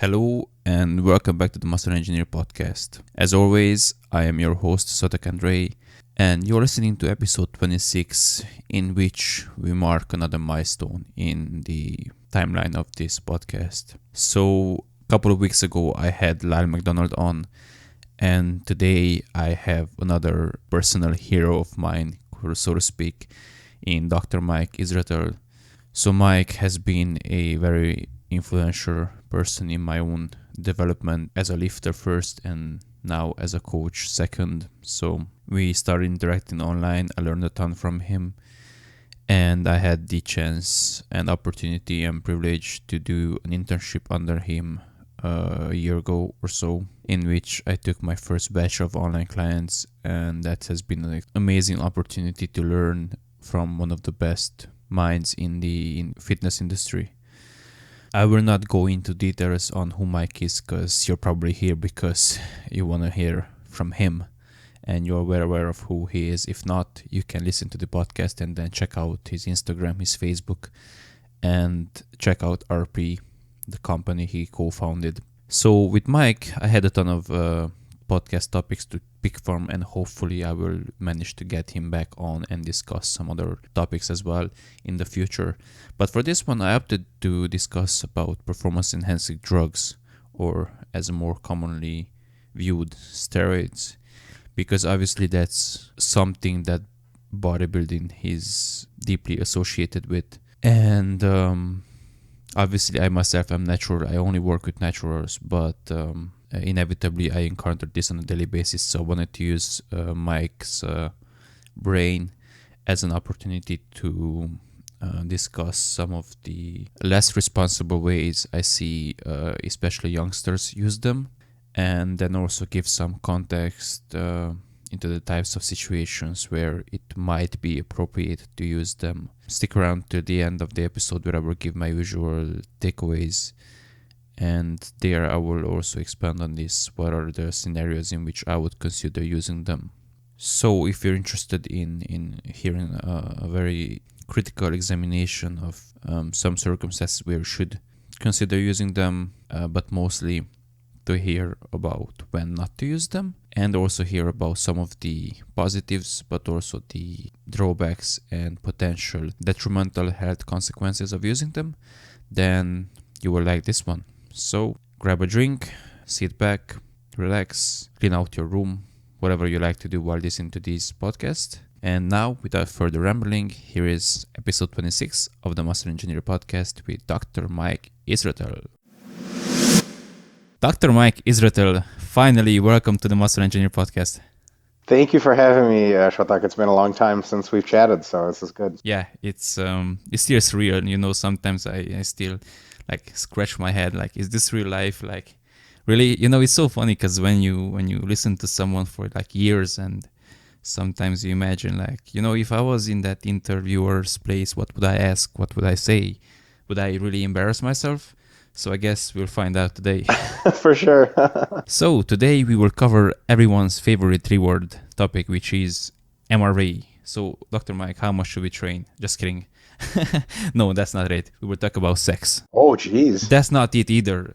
Hello and welcome back to the Master Engineer podcast. As always, I am your host Sotek Andrei, and you're listening to episode 26, in which we mark another milestone in the timeline of this podcast. So, a couple of weeks ago, I had Lyle McDonald on, and today I have another personal hero of mine, so to speak, in Dr. Mike Israetel. So Mike has been a very influential person in my own development as a lifter first and now as a coach second. So we started interacting online. I learned a ton from him, and I had the chance and opportunity and privilege to do an internship under him a year ago or so, in which I took my first batch of online clients, and that has been an amazing opportunity to learn from one of the best minds in the fitness industry. I will not go into details on who Mike is, because you're probably here because you want to hear from him and you're well aware of who he is. If not, you can listen to the podcast and then check out his Instagram, his Facebook, and check out RP, the company he co-founded. So with Mike, I had a ton of podcast topics to pick from, and hopefully I will manage to get him back on and discuss some other topics as well in the future. But for this one, I opted to discuss about performance enhancing drugs, or as more commonly viewed, steroids, because obviously that's something that bodybuilding is deeply associated with. And obviously I myself am natural. I only work with naturals, but inevitably I encountered this on a daily basis, so I wanted to use Mike's brain as an opportunity to discuss some of the less responsible ways I see especially youngsters use them, and then also give some context into the types of situations where it might be appropriate to use them. Stick around to the end of the episode where I will give my usual takeaways, and there I will also expand on this. What are the scenarios in which I would consider using them? So if you're interested in hearing a very critical examination of some circumstances where you should consider using them, but mostly to hear about when not to use them, and also hear about some of the positives but also the drawbacks and potential detrimental health consequences of using them, then you will like this one. So grab a drink, sit back, relax, clean out your room, whatever you like to do while listening to this podcast. And now, without further rambling, here is episode 26 of the Master Engineer podcast with Dr. Mike Israetel. Dr. Mike Israetel, finally welcome to the Master Engineer podcast. Thank you for having me, Shotak. It's been a long time since we've chatted, so this is good. Yeah, it's still surreal. You know, sometimes I still scratch my head, is this real life? Really, it's so funny because when you listen to someone for years, and sometimes you imagine if I was in that interviewer's place, what would I ask? What would I say? Would I really embarrass myself? So I guess we'll find out today. For sure. So today we will cover everyone's favorite 3-word topic, which is MRV. So Dr. Mike, how much should we train? Just kidding. No, that's not it. We will talk about sex. Oh, geez. That's not it either.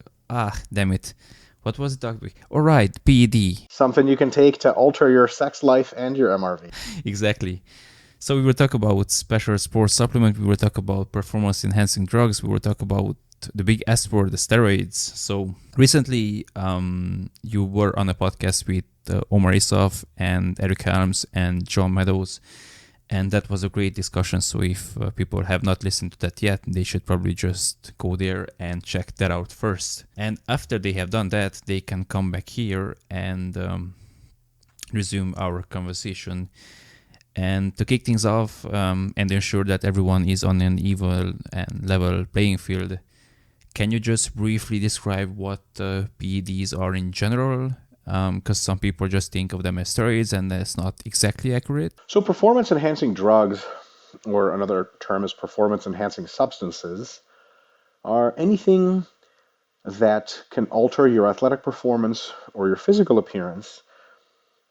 Damn it. What was the topic? All right, PED. Something you can take to alter your sex life and your MRV. Exactly. So we will talk about special sports supplement. We will talk about performance enhancing drugs. We will talk about the big S word, the steroids. So recently, you were on a podcast with Omar Isov and Eric Helms and John Meadows, and that was a great discussion. So if people have not listened to that yet, they should probably just go there and check that out first. And after they have done that, they can come back here and resume our conversation. And to kick things off and ensure that everyone is on an even and level playing field, can you just briefly describe what PEDs are in general? Because some people just think of them as steroids, and that's not exactly accurate. So performance-enhancing drugs, or another term is performance-enhancing substances, are anything that can alter your athletic performance or your physical appearance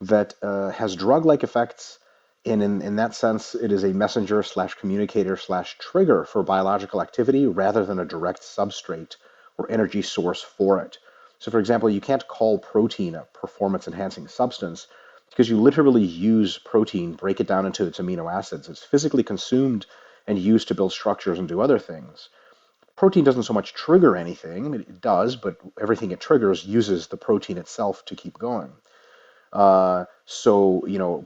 that has drug-like effects. And in that sense, it is a messenger/communicator/trigger for biological activity rather than a direct substrate or energy source for it. So for example, you can't call protein a performance-enhancing substance because you literally use protein, break it down into its amino acids. It's physically consumed and used to build structures and do other things. Protein doesn't so much trigger anything. I mean, it does, but everything it triggers uses the protein itself to keep going.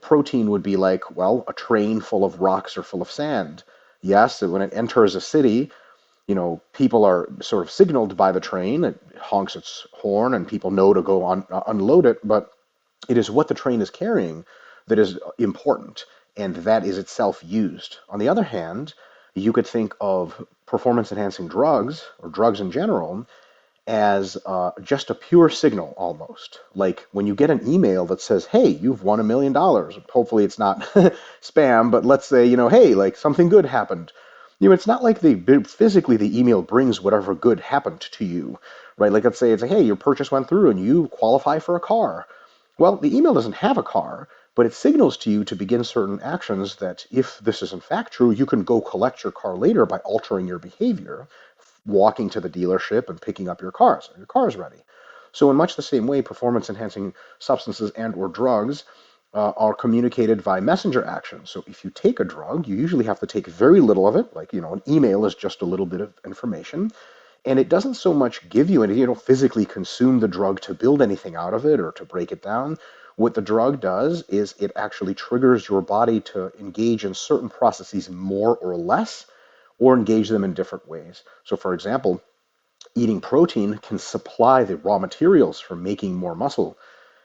Protein would be like, well, a train full of rocks or full of sand. Yes, when it enters a city, people are sort of signaled by the train. It honks its horn and people know to go on unload it, but it is what the train is carrying that is important, and that is itself used. On the other hand, you could think of performance-enhancing drugs, or drugs in general, as just a pure signal almost. Like when you get an email that says, hey, you've won $1 million. Hopefully it's not spam, but let's say, hey, like something good happened. It's not like physically the email brings whatever good happened to you, right? Like let's say it's, hey, your purchase went through and you qualify for a car. Well, the email doesn't have a car, but it signals to you to begin certain actions that, if this is in fact true, you can go collect your car later by altering your behavior, walking to the dealership and picking up your car, so your car is ready. So in much the same way, performance-enhancing substances and or drugs are communicated via messenger action. So if you take a drug, you usually have to take very little of it, like, an email is just a little bit of information, and it doesn't so much give you any, you don't physically consume the drug to build anything out of it or to break it down. What the drug does is it actually triggers your body to engage in certain processes more or less, or engage them in different ways. So for example, eating protein can supply the raw materials for making more muscle.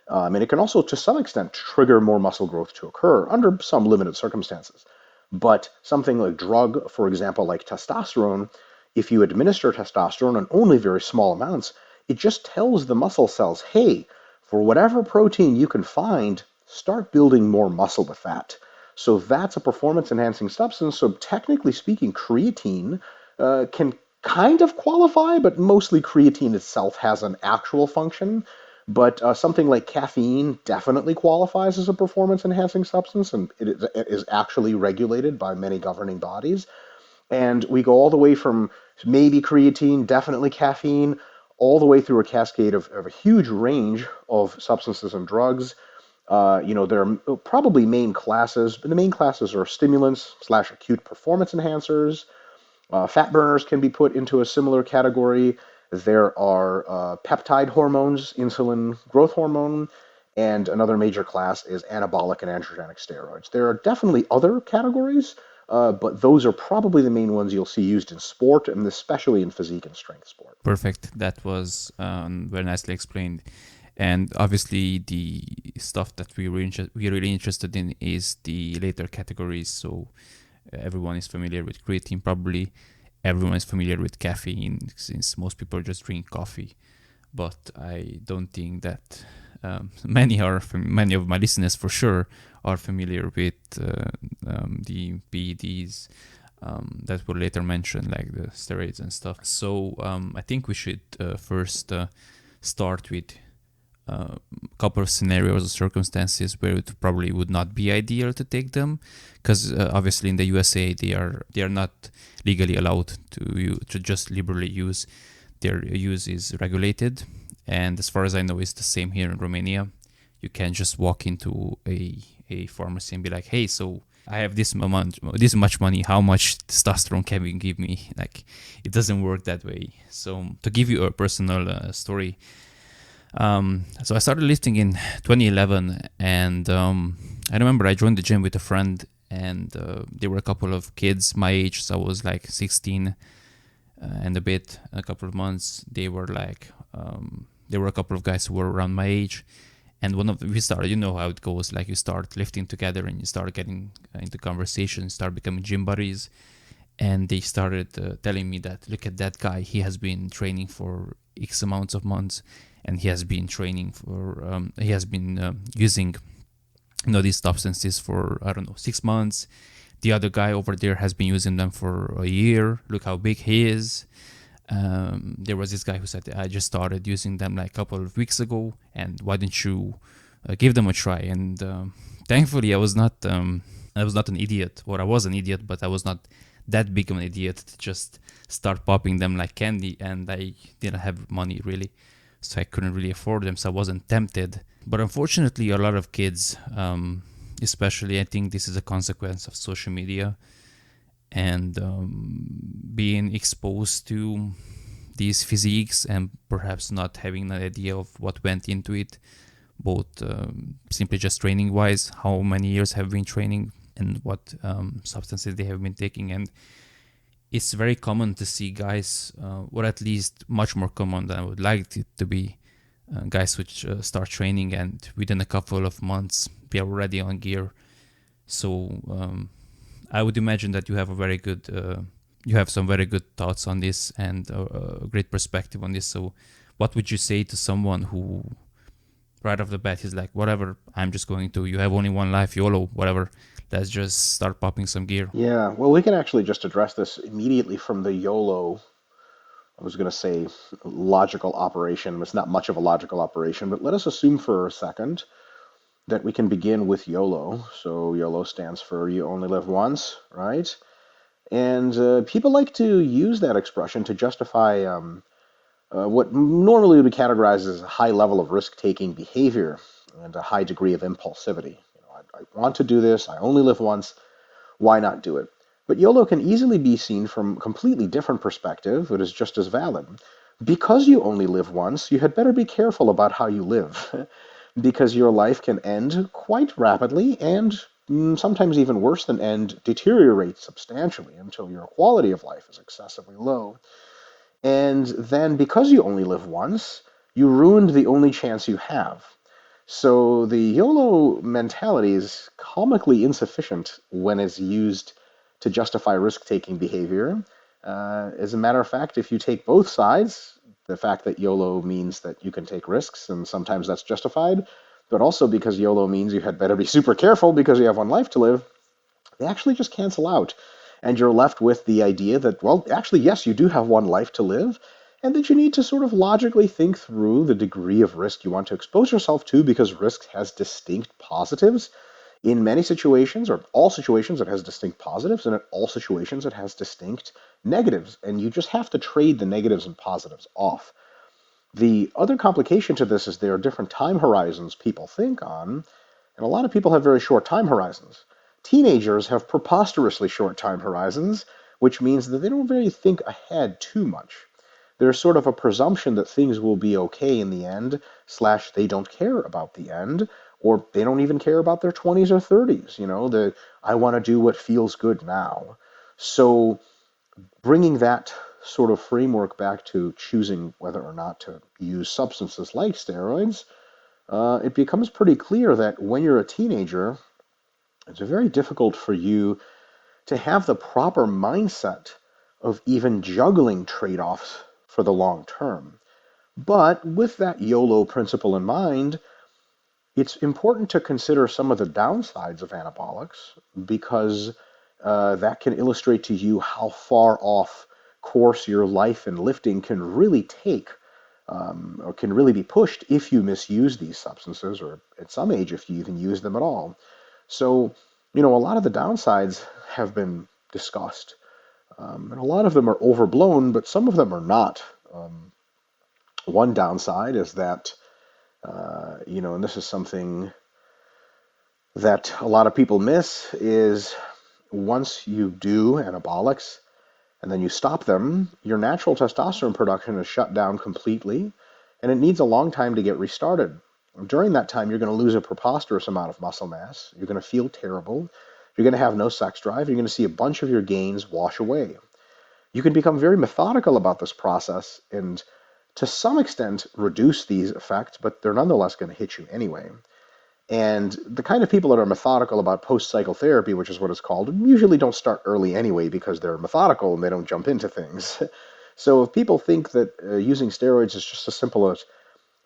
And it can also, to some extent, trigger more muscle growth to occur under some limited circumstances. But something like drug, for example, like testosterone, if you administer testosterone in only very small amounts, it just tells the muscle cells, hey, for whatever protein you can find, start building more muscle with that. So that's a performance-enhancing substance. So technically speaking, creatine can kind of qualify, but mostly creatine itself has an actual function. But something like caffeine definitely qualifies as a performance-enhancing substance, and it is actually regulated by many governing bodies. And we go all the way from maybe creatine, definitely caffeine, all the way through a cascade of a huge range of substances and drugs. There are probably main classes, but the main classes are stimulants / acute performance enhancers. Fat burners can be put into a similar category. There are peptide hormones, insulin growth hormone, and another major class is anabolic and androgenic steroids. There are definitely other categories, but those are probably the main ones you'll see used in sport, and especially in physique and strength sport. Perfect. That was very nicely explained. And obviously, the stuff that we're really interested in is the later categories. So everyone is familiar with creatine, probably. Everyone is familiar with caffeine, since most people just drink coffee. But I don't think that many of my listeners, for sure, are familiar with the PEDs that were later mentioned, like the steroids and stuff. So I think we should first start with a couple of scenarios or circumstances where it probably would not be ideal to take them, because obviously in the USA they are not legally allowed to just liberally use. Their use is regulated, and as far as I know, it's the same here in Romania. You can't just walk into a pharmacy and be like, hey, so I have this much money, how much testosterone can you give me? Like, it doesn't work that way. So to give you a personal story, so I started lifting in 2011, and I remember I joined the gym with a friend, and there were a couple of kids my age, so I was like 16 and a bit, a couple of months. There were a couple of guys who were around my age, and we started, you know how it goes, like you start lifting together and you start getting into conversation, start becoming gym buddies, and they started telling me that, look at that guy, he has been training for X amounts of months, and he has been training for, using, these substances for, 6 months. The other guy over there has been using them for a year. Look how big he is. There was this guy who said, I just started using them like a couple of weeks ago, and why don't you give them a try? And thankfully I was not an idiot, or I was an idiot, but I was not that big of an idiot to just start popping them like candy, and I didn't have money really, so I couldn't really afford them, so I wasn't tempted. But unfortunately, a lot of kids, especially, I think this is a consequence of social media and being exposed to these physiques and perhaps not having an idea of what went into it, both simply just training wise, how many years have been training and what substances they have been taking. And it's very common to see guys, or at least much more common than I would like it to be, guys which start training and within a couple of months they are already on gear. So I would imagine that you have a very good, you have some very good thoughts on this and a great perspective on this. So what would you say to someone who right off the bat is like, whatever, I'm just going to, you have only one life, YOLO, whatever, let's just start popping some gear? Yeah, well, we can actually just address this immediately from the YOLO, I was going to say logical operation. It's not much of a logical operation, but let us assume for a second that we can begin with YOLO. So YOLO stands for you only live once, right? And people like to use that expression to justify what normally would be categorized as a high level of risk-taking behavior and a high degree of impulsivity. I want to do this. I only live once. Why not do it? But YOLO can easily be seen from a completely different perspective. It is just as valid. Because you only live once, you had better be careful about how you live, because your life can end quite rapidly and sometimes even worse than end, deteriorate substantially until your quality of life is excessively low. And then because you only live once, you ruined the only chance you have. So the YOLO mentality is comically insufficient when it's used to justify risk-taking behavior. As a matter of fact, if you take both sides, the fact that YOLO means that you can take risks, and sometimes that's justified, but also because YOLO means you had better be super careful because you have one life to live, they actually just cancel out. And you're left with the idea that, well, actually, yes, you do have one life to live, and that you need to sort of logically think through the degree of risk you want to expose yourself to, because risk has distinct positives. In many situations, or all situations, it has distinct positives, and in all situations, it has distinct negatives. And you just have to trade the negatives and positives off. The other complication to this is there are different time horizons people think on, and a lot of people have very short time horizons. Teenagers have preposterously short time horizons, which means that they don't really think ahead too much. There's sort of a presumption that things will be okay in the end, slash they don't care about the end, or they don't even care about their 20s or 30s. I want to do what feels good now. So bringing that sort of framework back to choosing whether or not to use substances like steroids, it becomes pretty clear that when you're a teenager, it's very difficult for you to have the proper mindset of even juggling trade-offs for the long term. But with that YOLO principle in mind, it's important to consider some of the downsides of anabolics, because that can illustrate to you how far off course your life and lifting can really take, or can really be pushed if you misuse these substances, or at some age if you even use them at all. So, a lot of the downsides have been discussed, and a lot of them are overblown, but some of them are not. One downside is that, and this is something that a lot of people miss, is once you do anabolics and then you stop them, your natural testosterone production is shut down completely, and it needs a long time to get restarted. During that time, you're going to lose a preposterous amount of muscle mass. You're going to feel terrible. You're going to have no sex drive. You're going to see a bunch of your gains wash away. You can become very methodical about this process and, to some extent, reduce these effects, but they're nonetheless going to hit you anyway. And the kind of people that are methodical about post-cycle therapy, which is what it's called, usually don't start early anyway because they're methodical and they don't jump into things. So if people think that using steroids is just as simple as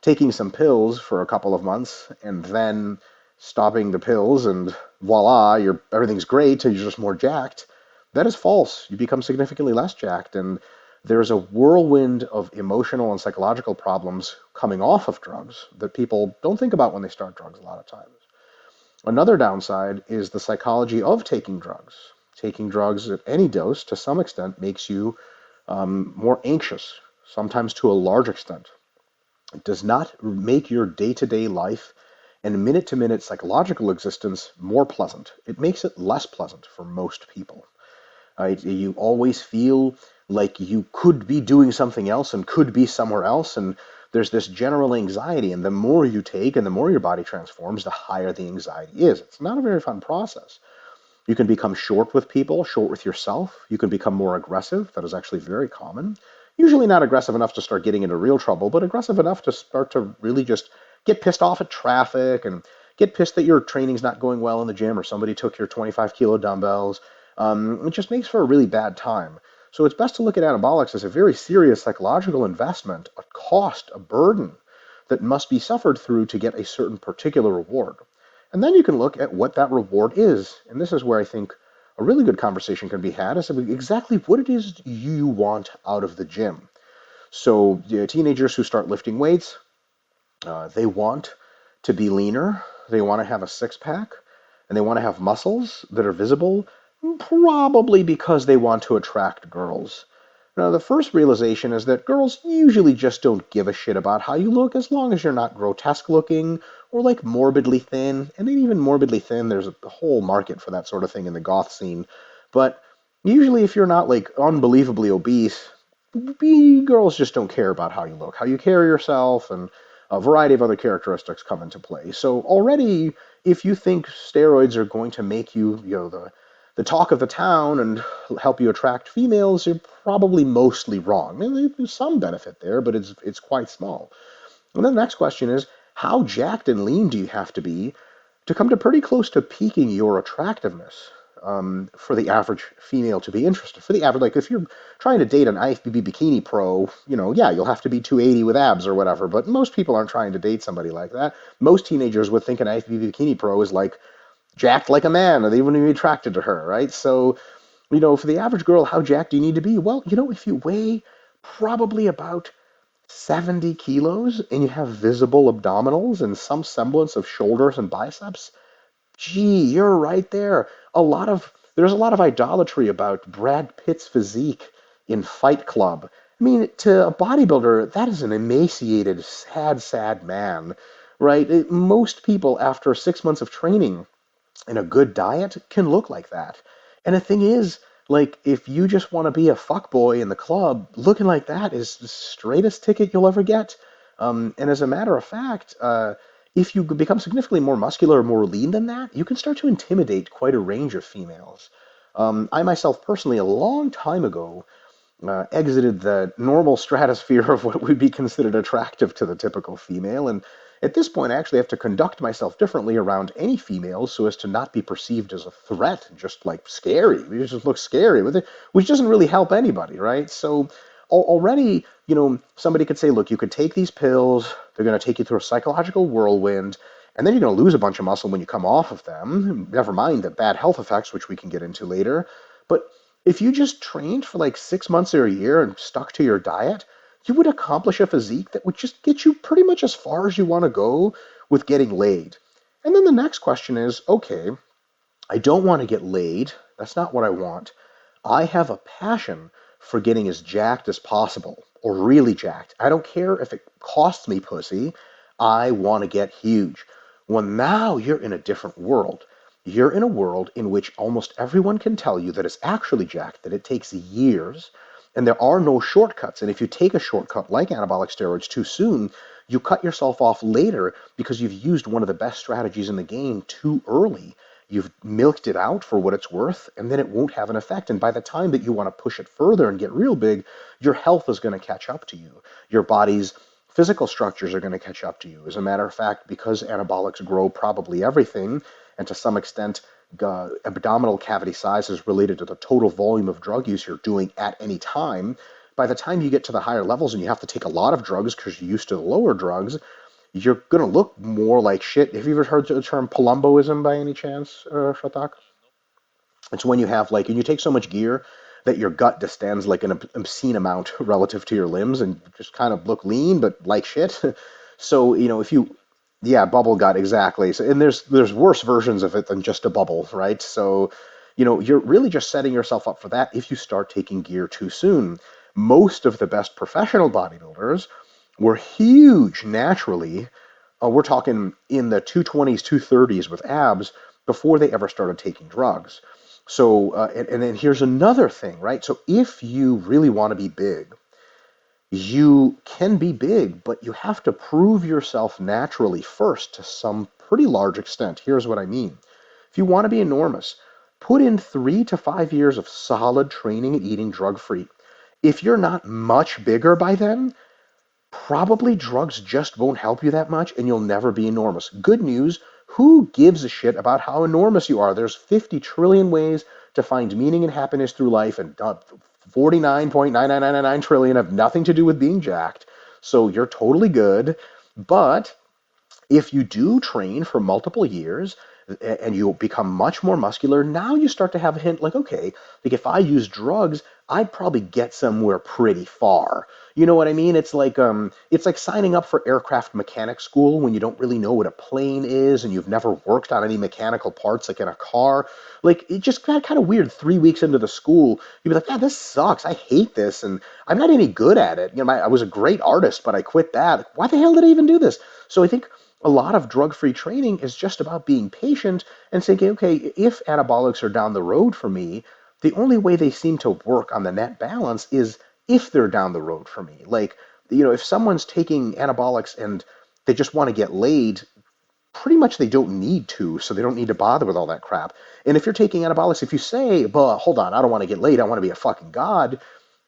taking some pills for a couple of months and then stopping the pills and voila, everything's great and you're just more jacked, that is false. You become significantly less jacked, and there's a whirlwind of emotional and psychological problems coming off of drugs that people don't think about when they start drugs a lot of times. Another downside is the psychology of taking drugs. Taking drugs at any dose, to some extent, makes you more anxious, sometimes to a large extent. It does not make your day-to-day life and minute-to-minute psychological existence more pleasant. It makes it less pleasant for most people. You always feel like you could be doing something else and could be somewhere else, and there's this general anxiety, and the more you take and the more your body transforms, the higher the anxiety is. It's not a very fun process. You can become short with people, short with yourself. You can become more aggressive. That is actually very common. Usually not aggressive enough to start getting into real trouble, but aggressive enough to start to really just get pissed off at traffic and get pissed that your training's not going well in the gym or somebody took your 25-kilo dumbbells. It just makes for a really bad time. So it's best to look at anabolics as a very serious psychological investment, a cost, a burden that must be suffered through to get a certain particular reward. And then you can look at what that reward is. And this is where I think a really good conversation can be had as to exactly what it is you want out of the gym. So teenagers who start lifting weights, they want to be leaner, they want to have a six-pack, and they want to have muscles that are visible, probably because they want to attract girls. Now, the first realization is that girls usually just don't give a shit about how you look as long as you're not grotesque looking or like morbidly thin. And even morbidly thin, there's a whole market for that sort of thing in the goth scene. But usually, if you're not like unbelievably obese, girls just don't care about how you look, how you carry yourself, and a variety of other characteristics come into play. So already, if you think steroids are going to make you, the talk of the town and help you attract females, you're probably mostly wrong. I mean, there's some benefit there, but it's quite small. And then the next question is, how jacked and lean do you have to come to pretty close to peaking your attractiveness for the average female to be interested? For the average, like if you're trying to date an IFBB bikini pro, yeah, you'll have to be 280 with abs or whatever, but most people aren't trying to date somebody like that. Most teenagers would think an IFBB bikini pro is like jacked like a man, or they wouldn't be attracted to her, right? So, for the average girl, how jacked do you need to be? Well, if you weigh probably about 70 kilos and you have visible abdominals and some semblance of shoulders and biceps, gee, you're right there. There's a lot of idolatry about Brad Pitt's physique in Fight Club. I mean, to a bodybuilder, that is an emaciated, sad, sad man, right? Most people, after 6 months of training, and a good diet can look like that. And the thing is, like, if you just want to be a fuckboy in the club, looking like that is the straightest ticket you'll ever get. And as a matter of fact, if you become significantly more muscular or more lean than that, you can start to intimidate quite a range of females. I myself personally, a long time ago, exited the normal stratosphere of what would be considered attractive to the typical female. And at this point, I actually have to conduct myself differently around any females so as to not be perceived as a threat, just like scary. We just look scary with it, which doesn't really help anybody, right? So already, somebody could say, look, you could take these pills, they're going to take you through a psychological whirlwind, and then you're going to lose a bunch of muscle when you come off of them. Never mind the bad health effects, which we can get into later. But if you just trained for like 6 months or a year and stuck to your diet, you would accomplish a physique that would just get you pretty much as far as you want to go with getting laid. And then the next question is, okay, I don't want to get laid. That's not what I want. I have a passion for getting as jacked as possible, or really jacked. I don't care if it costs me pussy. I want to get huge. Well, now you're in a different world. You're in a world in which almost everyone can tell you that it's actually jacked, that it takes years, and there are no shortcuts. And if you take a shortcut like anabolic steroids too soon, you cut yourself off later because you've used one of the best strategies in the game too early. You've milked it out for what it's worth, and then it won't have an effect. And by the time that you want to push it further and get real big, your health is going to catch up to you. Your body's physical structures are going to catch up to you. As a matter of fact, because anabolics grow probably everything, and to some extent, abdominal cavity size is related to the total volume of drug use you're doing at any time. By the time you get to the higher levels and you have to take a lot of drugs because you're used to the lower drugs, you're going to look more like shit. Have you ever heard the term Palumboism by any chance, Shatak? It's when you have like, and you take so much gear that your gut distends like an obscene amount relative to your limbs and just kind of look lean, but like shit. So, if you, yeah, bubble gut, exactly. So, and there's worse versions of it than just a bubble, right? So, You're really just setting yourself up for that if you start taking gear too soon. Most of the best professional bodybuilders were huge naturally. We're talking in the 220s, 230s with abs before they ever started taking drugs. So, and then here's another thing, right? So if you really want to be big, you can be big, but you have to prove yourself naturally first to some pretty large extent. Here's what I mean. If you want to be enormous, put in 3 to 5 years of solid training and eating drug free. If you're not much bigger by then, probably drugs just won't help you that much and you'll never be enormous. Good news, who gives a shit about how enormous you are? There's 50 trillion ways to find meaning and happiness through life, and 49.99999 trillion have nothing to do with being jacked. So you're totally good. But if you do train for multiple years and you become much more muscular, now you start to have a hint like, okay, like if I use drugs, I'd probably get somewhere pretty far. You know what I mean? It's like signing up for aircraft mechanic school when you don't really know what a plane is and you've never worked on any mechanical parts like in a car. Like it just got kind of weird 3 weeks into the school. You'd be like, yeah, this sucks. I hate this and I'm not any good at it. I was a great artist, but I quit that. Why the hell did I even do this? So I think a lot of drug-free training is just about being patient and saying, okay, if anabolics are down the road for me, the only way they seem to work on the net balance is if they're down the road for me. Like, if someone's taking anabolics and they just want to get laid, pretty much they don't need to, so they don't need to bother with all that crap. And if you're taking anabolics, if you say, but hold on, I don't want to get laid, I want to be a fucking god,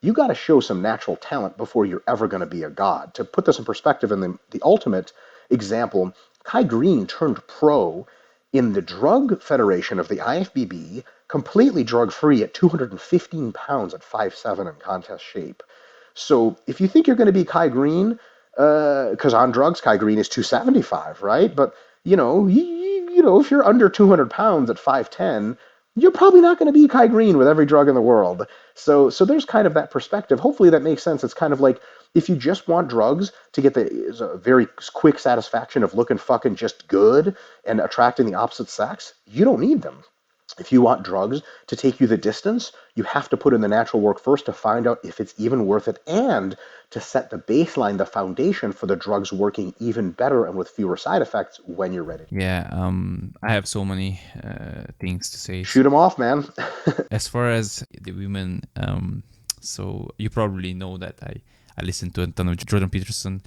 you got to show some natural talent before you're ever going to be a god. To put this in perspective, in the ultimate example, Kai Green turned pro in the drug federation of the IFBB, completely drug-free at 215 pounds at 5'7" in contest shape. So if you think you're going to be Kai Green, because on drugs, Kai Green is 275, right? But, if you're under 200 pounds at 5'10", you're probably not going to be Kai Green with every drug in the world. So there's kind of that perspective. Hopefully that makes sense. It's kind of like if you just want drugs to get the very quick satisfaction of looking fucking just good and attracting the opposite sex, you don't need them. If you want drugs to take you the distance, you have to put in the natural work first to find out if it's even worth it and to set the baseline, the foundation for the drugs working even better and with fewer side effects when you're ready. Yeah, I have so many things to say. Shoot them off, man. As far as the women, so you probably know that I listen to a ton of Jordan Peterson,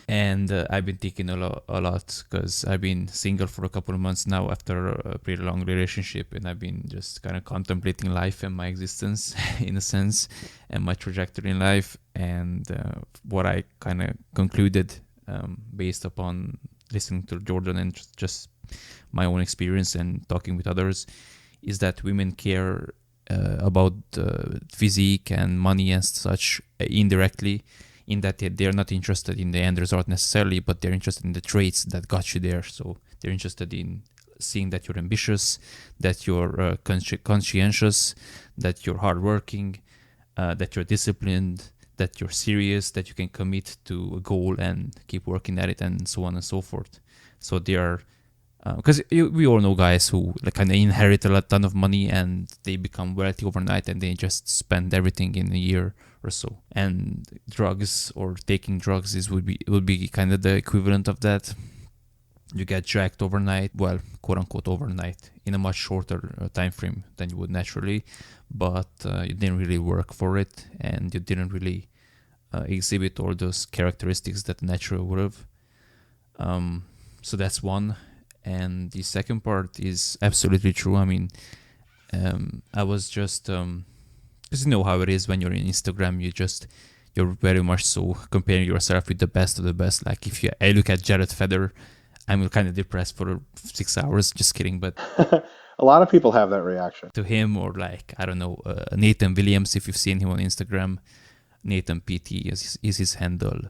and I've been thinking a lot because I've been single for a couple of months now after a pretty long relationship, and I've been just kind of contemplating life and my existence in a sense, and my trajectory in life, and what I kind of concluded based upon listening to Jordan and just my own experience and talking with others is that women care about physique and money and such indirectly, in that they're not interested in the end result necessarily, but they're interested in the traits that got you there. So they're interested in seeing that you're ambitious, that you're conscientious, that you're hardworking, that you're disciplined, that you're serious, that you can commit to a goal and keep working at it, and so on and so forth. So they are because we all know guys who kind of inherit a ton of money and they become wealthy overnight and they just spend everything in a year or so. And drugs or taking drugs would be kind of the equivalent of that. You get jacked overnight, well, quote unquote overnight, in a much shorter time frame than you would naturally, but you didn't really work for it and you didn't really exhibit all those characteristics that natural would have. So that's one. And the second part is absolutely true. I mean, I was just, because you know how it is when you're in Instagram, you're very much so comparing yourself with the best of the best. Like if I look at Jared Federer, I'm kind of depressed for 6 hours. Just kidding, but a lot of people have that reaction to him, or like I don't know, Nathan Williams. If you've seen him on Instagram, Nathan PT is his handle.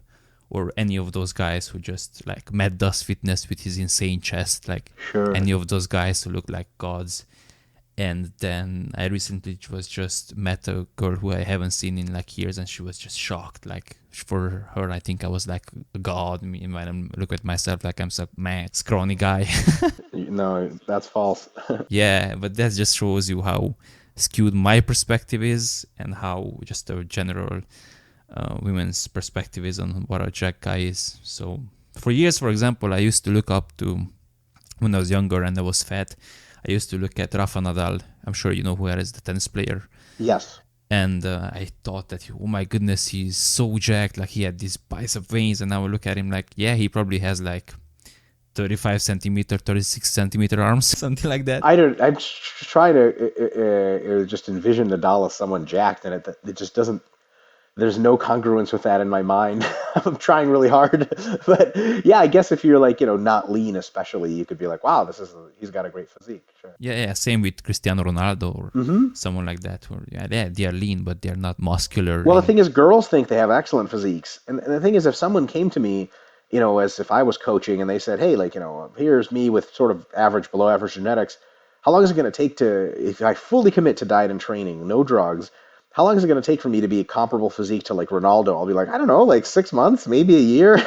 Or any of those guys who just like Matt does fitness with his insane chest, like Sure. any of those guys who look like gods. And then I recently was just met a girl who I haven't seen in like years, and she was just shocked. Like for her, I think I was like a god. When I look at myself, like I'm some mad, scrawny guy. No, that's false. Yeah, but that just shows you how skewed my perspective is, and how just a general women's perspective is on what a jack guy is. So for years, for example, I used to look up to, when I was younger and I was fat, I used to look at Rafa Nadal. I'm sure you know who is, the tennis player. Yes. And I thought that, oh my goodness, he's so jacked. Like he had these bicep veins. And now I look at him like, yeah, he probably has like 35 centimeter, 36 centimeter arms, something like that. I'm trying to just envision Nadal as someone jacked, and it just doesn't. There's no congruence with that in my mind. I'm trying really hard, but yeah, I guess if you're like not lean, especially, you could be like, wow, he's got a great physique. Sure. Yeah, same with Cristiano Ronaldo or Hmm. someone like that. Or yeah, they are lean, but they're not muscular. Well, the And thing is, girls think they have excellent physiques, and the thing is, if someone came to me, as if I was coaching, and they said, hey, like here's me with sort of average, below average genetics. How long is it going to take if I fully commit to diet and training, no drugs? How long is it going to take for me to be a comparable physique to like Ronaldo? I'll be like, I don't know, like 6 months, maybe a year.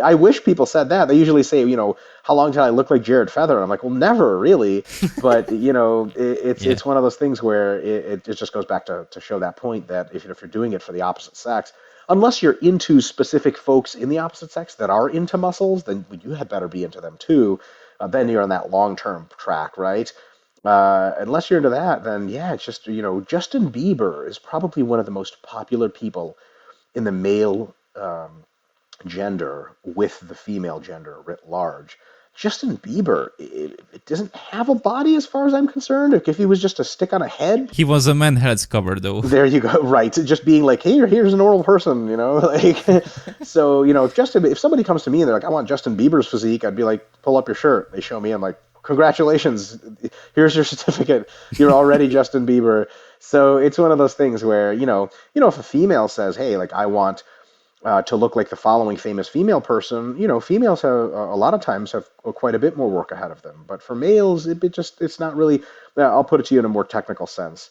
I wish people said that. They usually say, how long till I look like Jared Feather? And I'm like, well, never really. But yeah, it's one of those things where it just goes back to show that point that if you're doing it for the opposite sex, unless you're into specific folks in the opposite sex that are into muscles, then you had better be into them too. Then you're on that long-term track, right? Unless you're into that, then yeah, it's just Justin Bieber is probably one of the most popular people in the male gender with the female gender writ large. Justin Bieber, it doesn't have a body as far as I'm concerned. If he was just a stick on a head, he was a man health cover though. there you go. Right. Just being like, hey, here's a normal person, like, so, if somebody comes to me and they're like, I want Justin Bieber's physique, I'd be like, pull up your shirt. They show me, I'm like, congratulations. Here's your certificate. You're already Justin Bieber. So it's one of those things where, if a female says, hey, like, I want to look like the following famous female person, females have a lot of times have quite a bit more work ahead of them. But for males, it's not really. I'll put it to you in a more technical sense.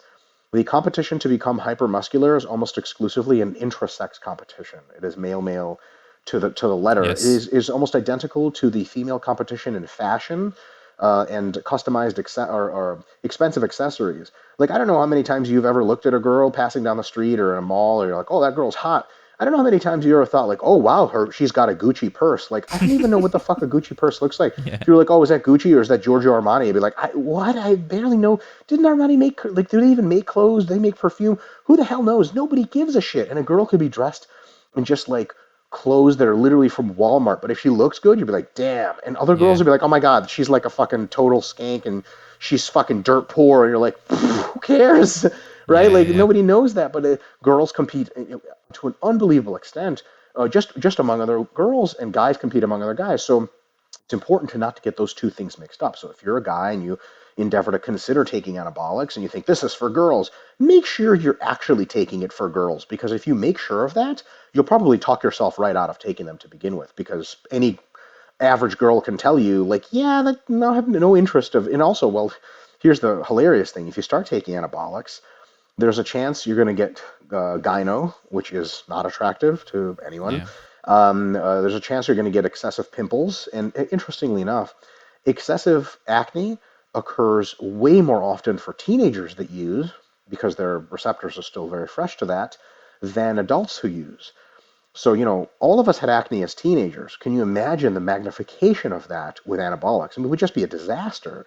The competition to become hypermuscular is almost exclusively an intrasex competition. It is male to the letter. It Yes. is almost identical to the female competition in fashion and customized or expensive accessories. Like I don't know how many times you've ever looked at a girl passing down the street or in a mall, or you're like, oh, that girl's hot. I don't know how many times you ever thought like, oh wow, she's got a Gucci purse. Like I don't even know what the fuck a Gucci purse looks like. Yeah. If you're like, oh, is that Gucci or is that Giorgio Armani? I'd be like, what? I barely know. Didn't Armani make like? Do they even make clothes? Do they make perfume? Who the hell knows? Nobody gives a shit. And a girl could be dressed in just like clothes that are literally from Walmart, but if she looks good, you'd be like, damn. And other girls Yeah. would be like, oh my god, she's like a fucking total skank and she's fucking dirt poor. And you're like, who cares? Right? Yeah. Like Yeah. nobody knows that, but girls compete to an unbelievable extent, just among other girls, and guys compete among other guys. So it's important to not to get those two things mixed up. So if you're a guy and you endeavor to consider taking anabolics and you think this is for girls, make sure you're actually taking it for girls, because if you make sure of that, you'll probably talk yourself right out of taking them to begin with, because any average girl can tell you like, yeah, that no, I have no interest of. And also, well, here's the hilarious thing: if you start taking anabolics, there's a chance you're going to get gyno, which is not attractive to anyone. Yeah. There's a chance you're going to get excessive pimples. And interestingly enough, excessive acne occurs way more often for teenagers that use, because their receptors are still very fresh to that, than adults who use. So, all of us had acne as teenagers. Can you imagine the magnification of that with anabolics? I mean, it would just be a disaster.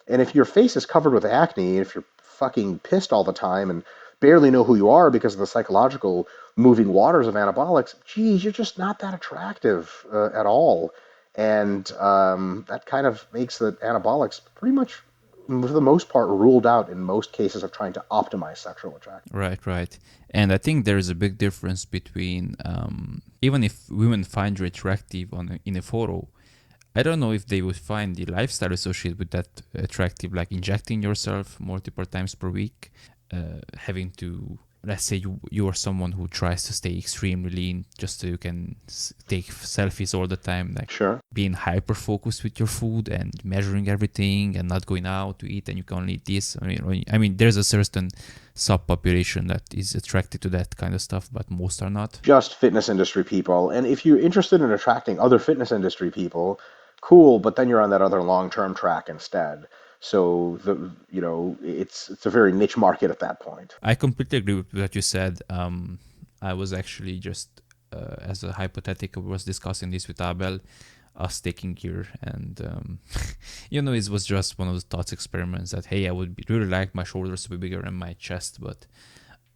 And if your face is covered with acne, if you're fucking pissed all the time and barely know who you are because of the psychological moving waters of anabolics, geez, you're just not that attractive at all. And that kind of makes the anabolics pretty much, for the most part, ruled out in most cases of trying to optimize sexual attraction. Right, right. And I think there is a big difference between even if women find you attractive in a photo, I don't know if they would find the lifestyle associated with that attractive, like injecting yourself multiple times per week, having to let's say you are someone who tries to stay extremely lean just so you can take selfies all the time, like Sure. being hyper focused with your food and measuring everything and not going out to eat and you can only eat this. I mean, there's a certain subpopulation that is attracted to that kind of stuff, but most are not. Just fitness industry people. And if you're interested in attracting other fitness industry people, cool, but then you're on that other long-term track instead. So it's a very niche market at that point. I completely agree with what you said. I was actually just, as a hypothetical, was discussing this with Abel, us taking gear, and it was just one of those thoughts experiments that, hey, I would really like my shoulders to be bigger than my chest, but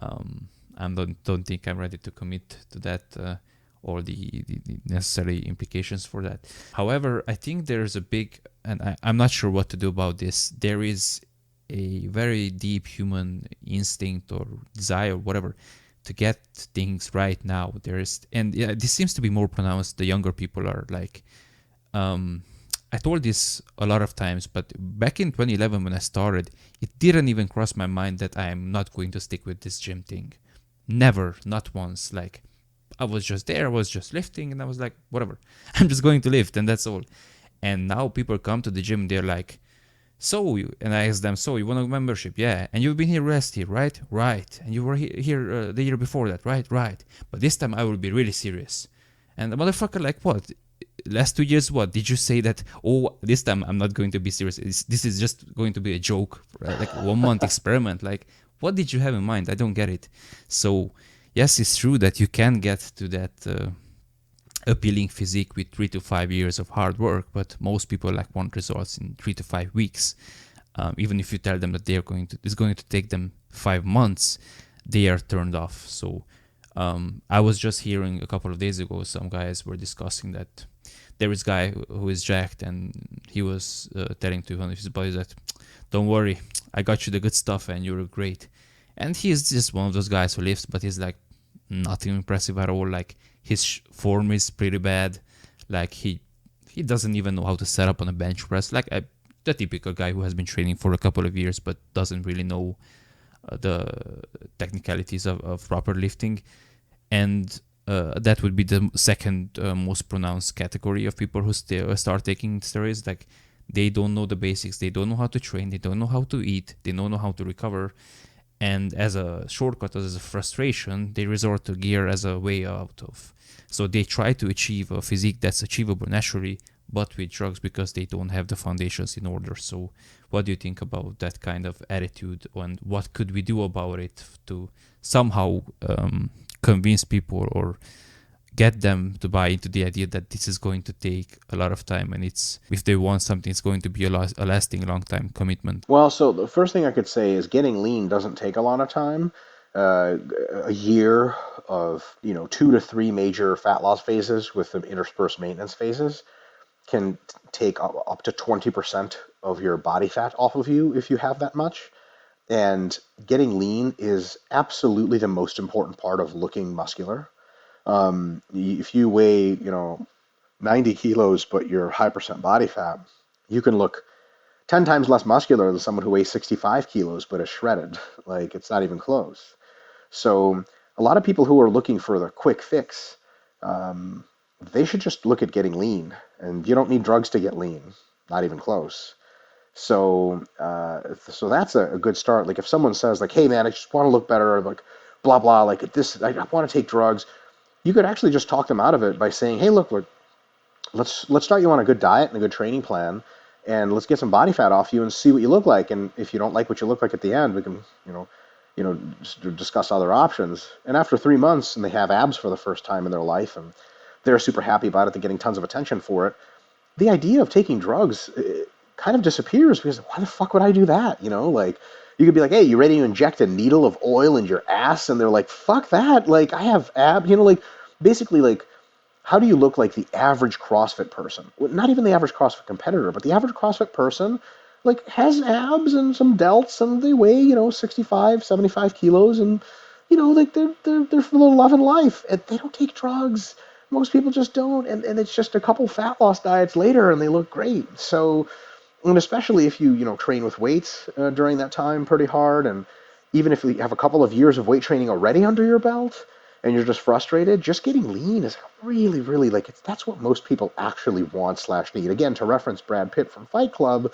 I don't think I'm ready to commit to that, or the necessary implications for that. However, I think there's a big, and I'm not sure what to do about this. There is a very deep human instinct or desire, whatever, to get things right now. This seems to be more pronounced. The younger people are like, I told this a lot of times, but back in 2011 when I started, it didn't even cross my mind that I'm not going to stick with this gym thing. Never, not once. Like, I was just there, I was just lifting, and I was like, whatever, I'm just going to lift, and that's all. And now people come to the gym, they're like, and I asked them, so you want a membership? Yeah. And you've been here last year, right? Right. And you were here the year before that, right? Right. But this time I will be really serious. And the motherfucker, like, what? Last 2 years, what? Did you say that, oh, this time I'm not going to be serious? This is just going to be a joke, right? Like 1 month experiment. Like, what did you have in mind? I don't get it. So, yes, it's true that you can get to that appealing physique with 3 to 5 years of hard work, but most people want results in 3 to 5 weeks. Even if you tell them that it's going to take them 5 months, they are turned off. So I was just hearing a couple of days ago, some guys were discussing that there is a guy who is jacked, and he was telling to one of his buddies that, don't worry, I got you the good stuff and you're great. And he is just one of those guys who lifts, but he's like nothing impressive at all. Like, his form is pretty bad. Like, he doesn't even know how to set up on a bench press. Like, the typical guy who has been training for a couple of years but doesn't really know the technicalities of proper lifting. And that would be the second most pronounced category of people who start taking steroids. Like, they don't know the basics. They don't know how to train. They don't know how to eat. They don't know how to recover. And as a shortcut, as a frustration, they resort to gear as a way out of. So they try to achieve a physique that's achievable naturally, but with drugs, because they don't have the foundations in order. So what do you think about that kind of attitude, and what could we do about it to somehow convince people or get them to buy into the idea that this is going to take a lot of time, and if they want something, it's going to be a lasting, long time commitment? Well, so the first thing I could say is getting lean doesn't take a lot of time. A year of 2 to 3 major fat loss phases with the interspersed maintenance phases can take up to 20% of your body fat off of you if you have that much. And getting lean is absolutely the most important part of looking muscular. If you weigh 90 kilos but you're high percent body fat, you can look 10 times less muscular than someone who weighs 65 kilos but is shredded. Like, it's not even close. So a lot of people who are looking for the quick fix, they should just look at getting lean. And you don't need drugs to get lean, not even close. So that's a good start. Like, if someone says, like, hey man, I just want to look better, like blah blah, like this, I want to take drugs, you could actually just talk them out of it by saying, hey, look, let's start you on a good diet and a good training plan, and let's get some body fat off you and see what you look like. And if you don't like what you look like at the end, we can discuss other options. And after 3 months, and they have abs for the first time in their life, and they're super happy about it, they're getting tons of attention for it, the idea of taking drugs kind of disappears, because why the fuck would I do that? Like, you could be like, hey, you ready to inject a needle of oil in your ass? And they're like, fuck that. Like, I have ab, like, basically, like, how do you look like the average CrossFit person? Well, not even the average CrossFit competitor, but the average CrossFit person, like, has abs and some delts, and they weigh, 65, 75 kilos, and, like, they're loving life, and they don't take drugs. Most people just don't, and it's just a couple fat loss diets later, and they look great. So, and especially if you train with weights during that time pretty hard, and even if you have a couple of years of weight training already under your belt and you're just frustrated, just getting lean is really, really like that's what most people actually want slash need. Again, to reference Brad Pitt from Fight Club,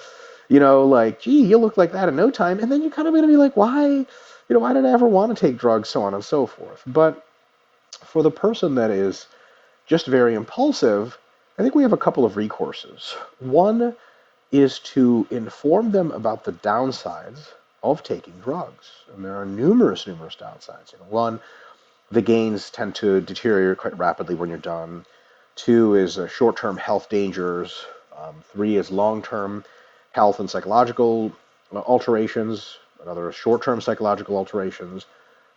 like, gee, you look like that in no time. And then you're kind of going to be like, why did I ever want to take drugs, so on and so forth. But for the person that is just very impulsive, I think we have a couple of recourses. One is to inform them about the downsides of taking drugs. And there are numerous, numerous downsides. One, the gains tend to deteriorate quite rapidly when you're done. Two is short-term health dangers. Three is long-term health and psychological alterations. Another is short-term psychological alterations.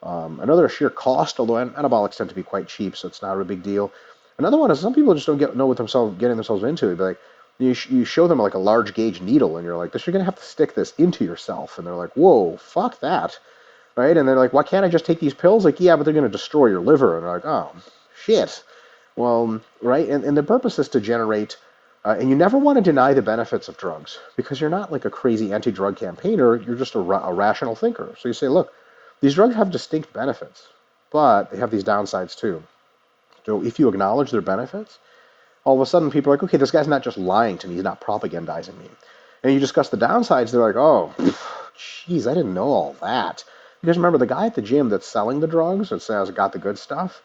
Another is sheer cost, although anabolics tend to be quite cheap, so it's not a big deal. Another one is some people just don't know what getting themselves into. It'd be like you show them like a large gauge needle, and you're like, you're gonna have to stick this into yourself, and they're like, whoa, fuck that, right? And they're like, why can't I just take these pills? Like, yeah, but they're gonna destroy your liver, and they're like, oh, shit. Well, right, and the purpose is to generate. And you never want to deny the benefits of drugs because you're not like a crazy anti-drug campaigner. You're just a rational thinker. So you say, look, these drugs have distinct benefits, but they have these downsides too. So if you acknowledge their benefits, all of a sudden people are like, okay, this guy's not just lying to me, he's not propagandizing me. And you discuss the downsides, they're like, oh, geez, I didn't know all that. Because remember, the guy at the gym that's selling the drugs that says got the good stuff,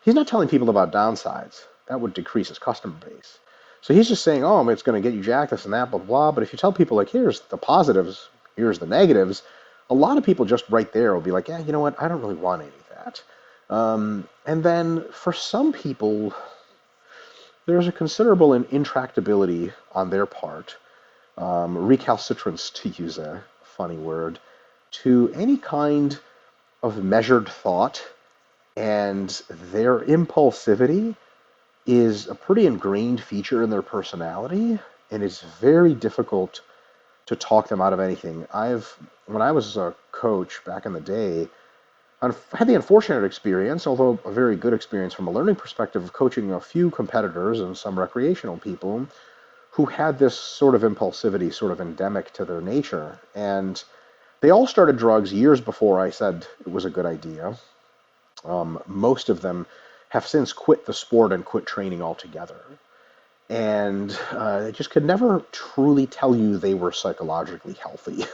he's not telling people about downsides. That would decrease his customer base. So he's just saying, oh, it's going to get you jacked, this and that, blah, blah. But if you tell people, like, here's the positives, here's the negatives, a lot of people just right there will be like, yeah, you know what, I don't really want any of that. And then for some people, there's a considerable intractability on their part, recalcitrance, to use a funny word, to any kind of measured thought, and their impulsivity is a pretty ingrained feature in their personality, and it's very difficult to talk them out of anything. When I was a coach back in the day, I had the unfortunate experience, although a very good experience from a learning perspective, of coaching a few competitors and some recreational people who had this sort of impulsivity sort of endemic to their nature. And they all started drugs years before I said it was a good idea. Most of them have since quit the sport and quit training altogether. And they just could never truly tell you they were psychologically healthy.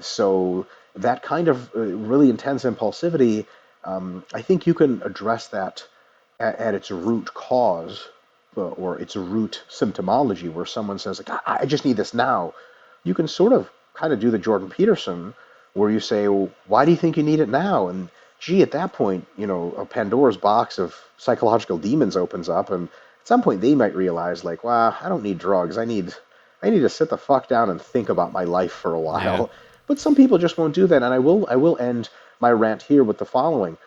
So that kind of really intense impulsivity, I think you can address that at its root cause or its root symptomology, where someone says, like, I just need this now. You can sort of kind of do the Jordan Peterson, where you say, well, why do you think you need it now? And gee, at that point, a Pandora's box of psychological demons opens up, and at some point they might realize, like, wow, I don't need drugs. I need to sit the fuck down and think about my life for a Yeah. while. But some people just won't do that, and I will end my rant here with the following.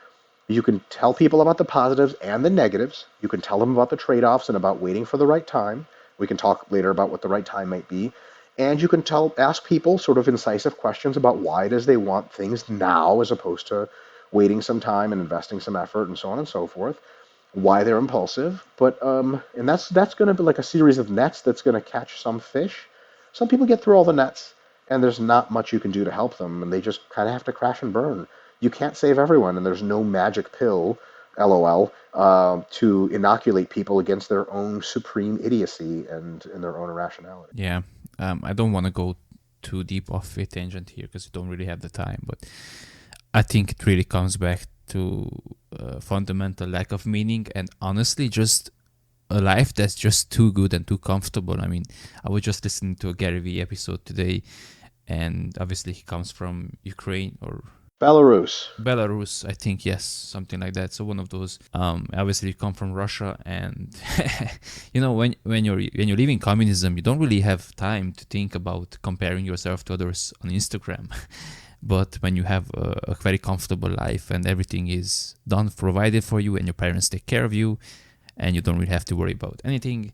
You can tell people about the positives and the negatives. You can tell them about the trade-offs and about waiting for the right time. We can talk later about what the right time might be. And you can ask people sort of incisive questions about why it is they want things now as opposed to waiting some time and investing some effort and so on and so forth. Why they're impulsive. But and that's going to be like a series of nets that's going to catch some fish. Some people get through all the nets, and there's not much you can do to help them, and they just kind of have to crash and burn. You can't save everyone, and there's no magic pill, LOL, to inoculate people against their own supreme idiocy and their own irrationality. Yeah. I don't want to go too deep off a tangent here because we don't really have the time, but I think it really comes back to fundamental lack of meaning and honestly just a life that's just too good and too comfortable. I mean, I was just listening to a Gary Vee episode today, and obviously he comes from Ukraine or Belarus, I think, yes, something like that. So one of those. Obviously, you come from Russia, and when you're leaving communism, you don't really have time to think about comparing yourself to others on Instagram. But when you have a very comfortable life and everything is done, provided for you, and your parents take care of you, and you don't really have to worry about anything,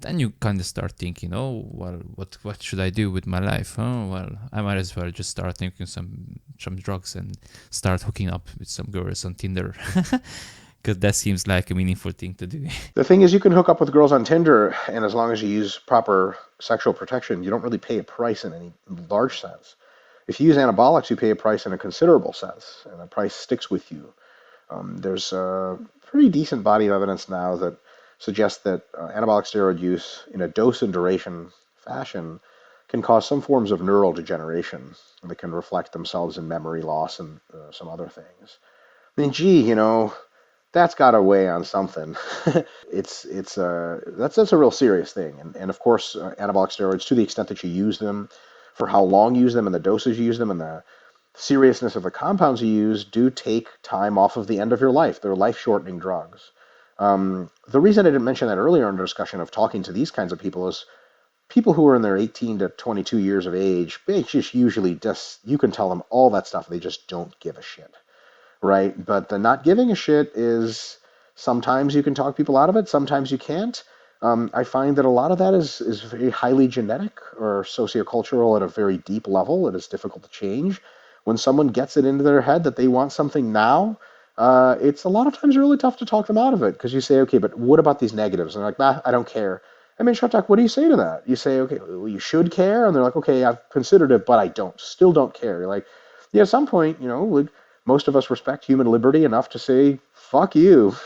then you kind of start thinking, oh, well, what should I do with my life? Oh, well, I might as well just start taking some drugs and start hooking up with some girls on Tinder. Because that seems like a meaningful thing to do. The thing is, you can hook up with girls on Tinder, and as long as you use proper sexual protection, you don't really pay a price in any large sense. If you use anabolics, you pay a price in a considerable sense, and the price sticks with you. There's a pretty decent body of evidence now that suggests that anabolic steroid use in a dose and duration fashion can cause some forms of neural degeneration that can reflect themselves in memory loss and some other things. I mean, gee, that's got to weigh on something. That's a real serious thing, and of course, anabolic steroids, to the extent that you use them, for how long you use them, and the dosage you use them, and the seriousness of the compounds you use, do take time off of the end of your life. They're life-shortening drugs. The reason I didn't mention that earlier in the discussion of talking to these kinds of people is people who are in their 18 to 22 years of age, they just usually just, you can tell them all that stuff, they just don't give a shit, right? But the not giving a shit is, sometimes you can talk people out of it, sometimes you can't. I find that a lot of that is very highly genetic or sociocultural at a very deep level. It is difficult to change. When someone gets it into their head that they want something now, it's a lot of times really tough to talk them out of it, because you say, okay, but what about these negatives? And they're like, nah, I don't care. I mean, Shatak, what do you say to that? You say, okay, well, you should care, and they're like, okay, I've considered it, but I still don't care. You're like, yeah, at some point, like, most of us respect human liberty enough to say, fuck you,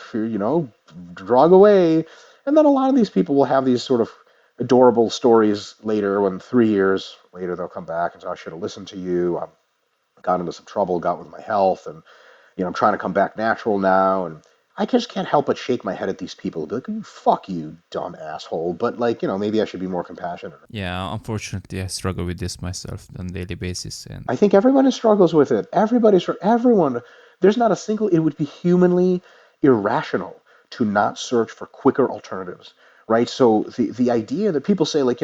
drug away. And then a lot of these people will have these sort of adorable stories later, when 3 years later they'll come back and say, I should have listened to you. I got into some trouble, got with my health, and I'm trying to come back natural now. And I just can't help but shake my head at these people, be like, fuck you, dumb asshole. But like, maybe I should be more compassionate. Yeah, unfortunately, I struggle with this myself on a daily basis, and I think everyone struggles with it. Everyone. There's not a single. It would be humanly irrational to not search for quicker alternatives, right? So the idea that people say, like,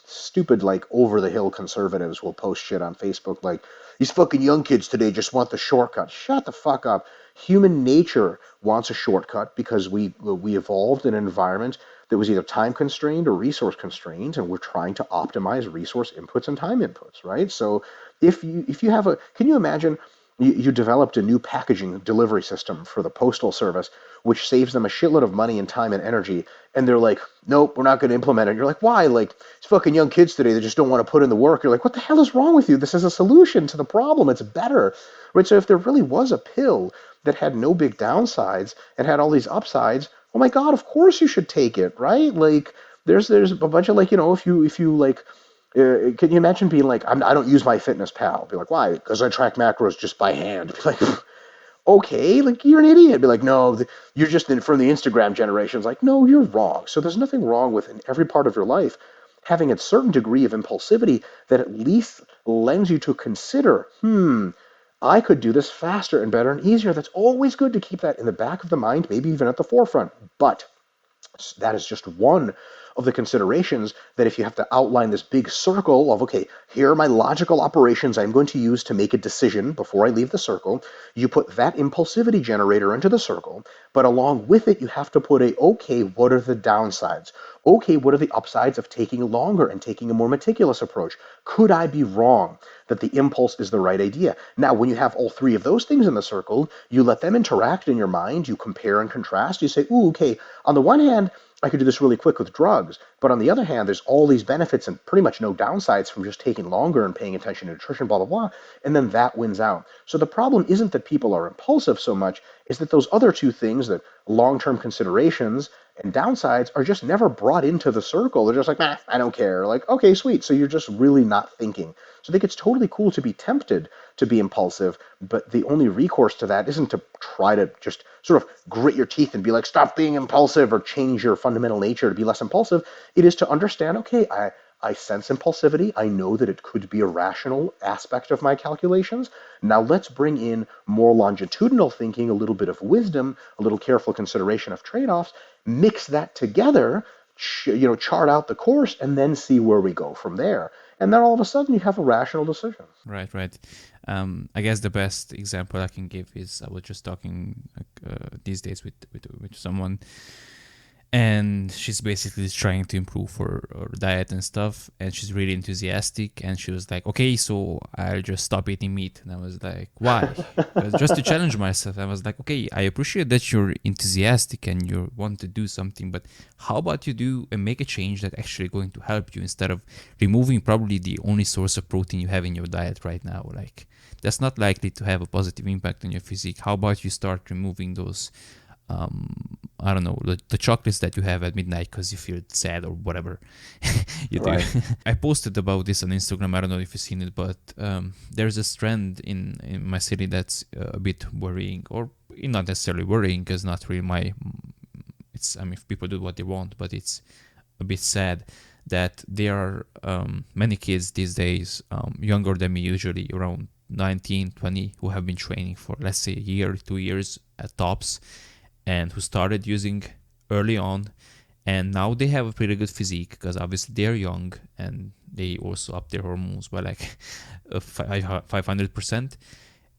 stupid, like, over the hill conservatives will post shit on Facebook like, these fucking young kids today just want the shortcut. Shut the fuck up. Human nature wants a shortcut because we evolved in an environment that was either time constrained or resource constrained, and we're trying to optimize resource inputs and time inputs, right? So if you have can you imagine, you developed a new packaging delivery system for the postal service, which saves them a shitload of money and time and energy, and they're like, nope, we're not going to implement it. You're like, why? Like, it's fucking young kids today that just don't want to put in the work. You're like, what the hell is wrong with you? This is a solution to the problem. It's better, right? So if there really was a pill that had no big downsides and had all these upsides, oh my God, of course you should take it, right? Like, there's a bunch of, like, if you like, can you imagine being like, I don't use my fitness pal? Be like, why? Because I track macros just by hand. Be like, okay, like, you're an idiot. Be like, no, you're just from the Instagram generation. It's like, no, you're wrong. So there's nothing wrong with, in every part of your life, having a certain degree of impulsivity that at least lends you to consider, I could do this faster and better and easier. That's always good to keep that in the back of the mind, maybe even at the forefront. But that is just one of the considerations, that if you have to outline this big circle of, okay, here are my logical operations I'm going to use to make a decision before I leave the circle, you put that impulsivity generator into the circle, but along with it, you have to put okay, what are the downsides? Okay, what are the upsides of taking longer and taking a more meticulous approach? Could I be wrong that the impulse is the right idea? Now, when you have all three of those things in the circle, you let them interact in your mind, you compare and contrast, you say, ooh, okay, on the one hand, I could do this really quick with drugs, but on the other hand, there's all these benefits and pretty much no downsides from just taking longer and paying attention to nutrition, blah, blah, blah, and then that wins out. So the problem isn't that people are impulsive so much, is that those other two things, that long-term considerations and downsides, are just never brought into the circle. They're just like, nah, I don't care. Like, okay, sweet. So you're just really not thinking. So I think it's totally cool to be tempted to be impulsive, but the only recourse to that isn't to try to just sort of grit your teeth and be like, stop being impulsive, or change your fundamental nature to be less impulsive. It is to understand, okay, I sense impulsivity. I know that it could be a rational aspect of my calculations. Now let's bring in more longitudinal thinking, a little bit of wisdom, a little careful consideration of trade-offs, mix that together, chart out the course, and then see where we go from there. And then all of a sudden you have a rational decision. right. I guess the best example I can give is, I was just talking these days with someone, and she's basically trying to improve her diet and stuff, and she's really enthusiastic, and she was like, okay, so I'll just stop eating meat. And I was like, why? Just to challenge myself. I was like, okay, I appreciate that you're enthusiastic and you want to do something, but how about you do and make a change that actually going to help you, instead of removing probably the only source of protein you have in your diet right now? Like, that's not likely to have a positive impact on your physique. How about you start removing those, I don't know, the chocolates that you have at midnight because you feel sad or whatever you do. Right. I posted about this on Instagram. I don't know if you've seen it, but there's this trend in my city that's a bit worrying, or not necessarily worrying, because not really my. It's, I mean, if people do what they want, but it's a bit sad that there are many kids these days, younger than me, usually around 19, 20, who have been training for, let's say, a year, 2 years at tops, and who started using early on, and now they have a pretty good physique because obviously they're young and they also up their hormones by like 500%,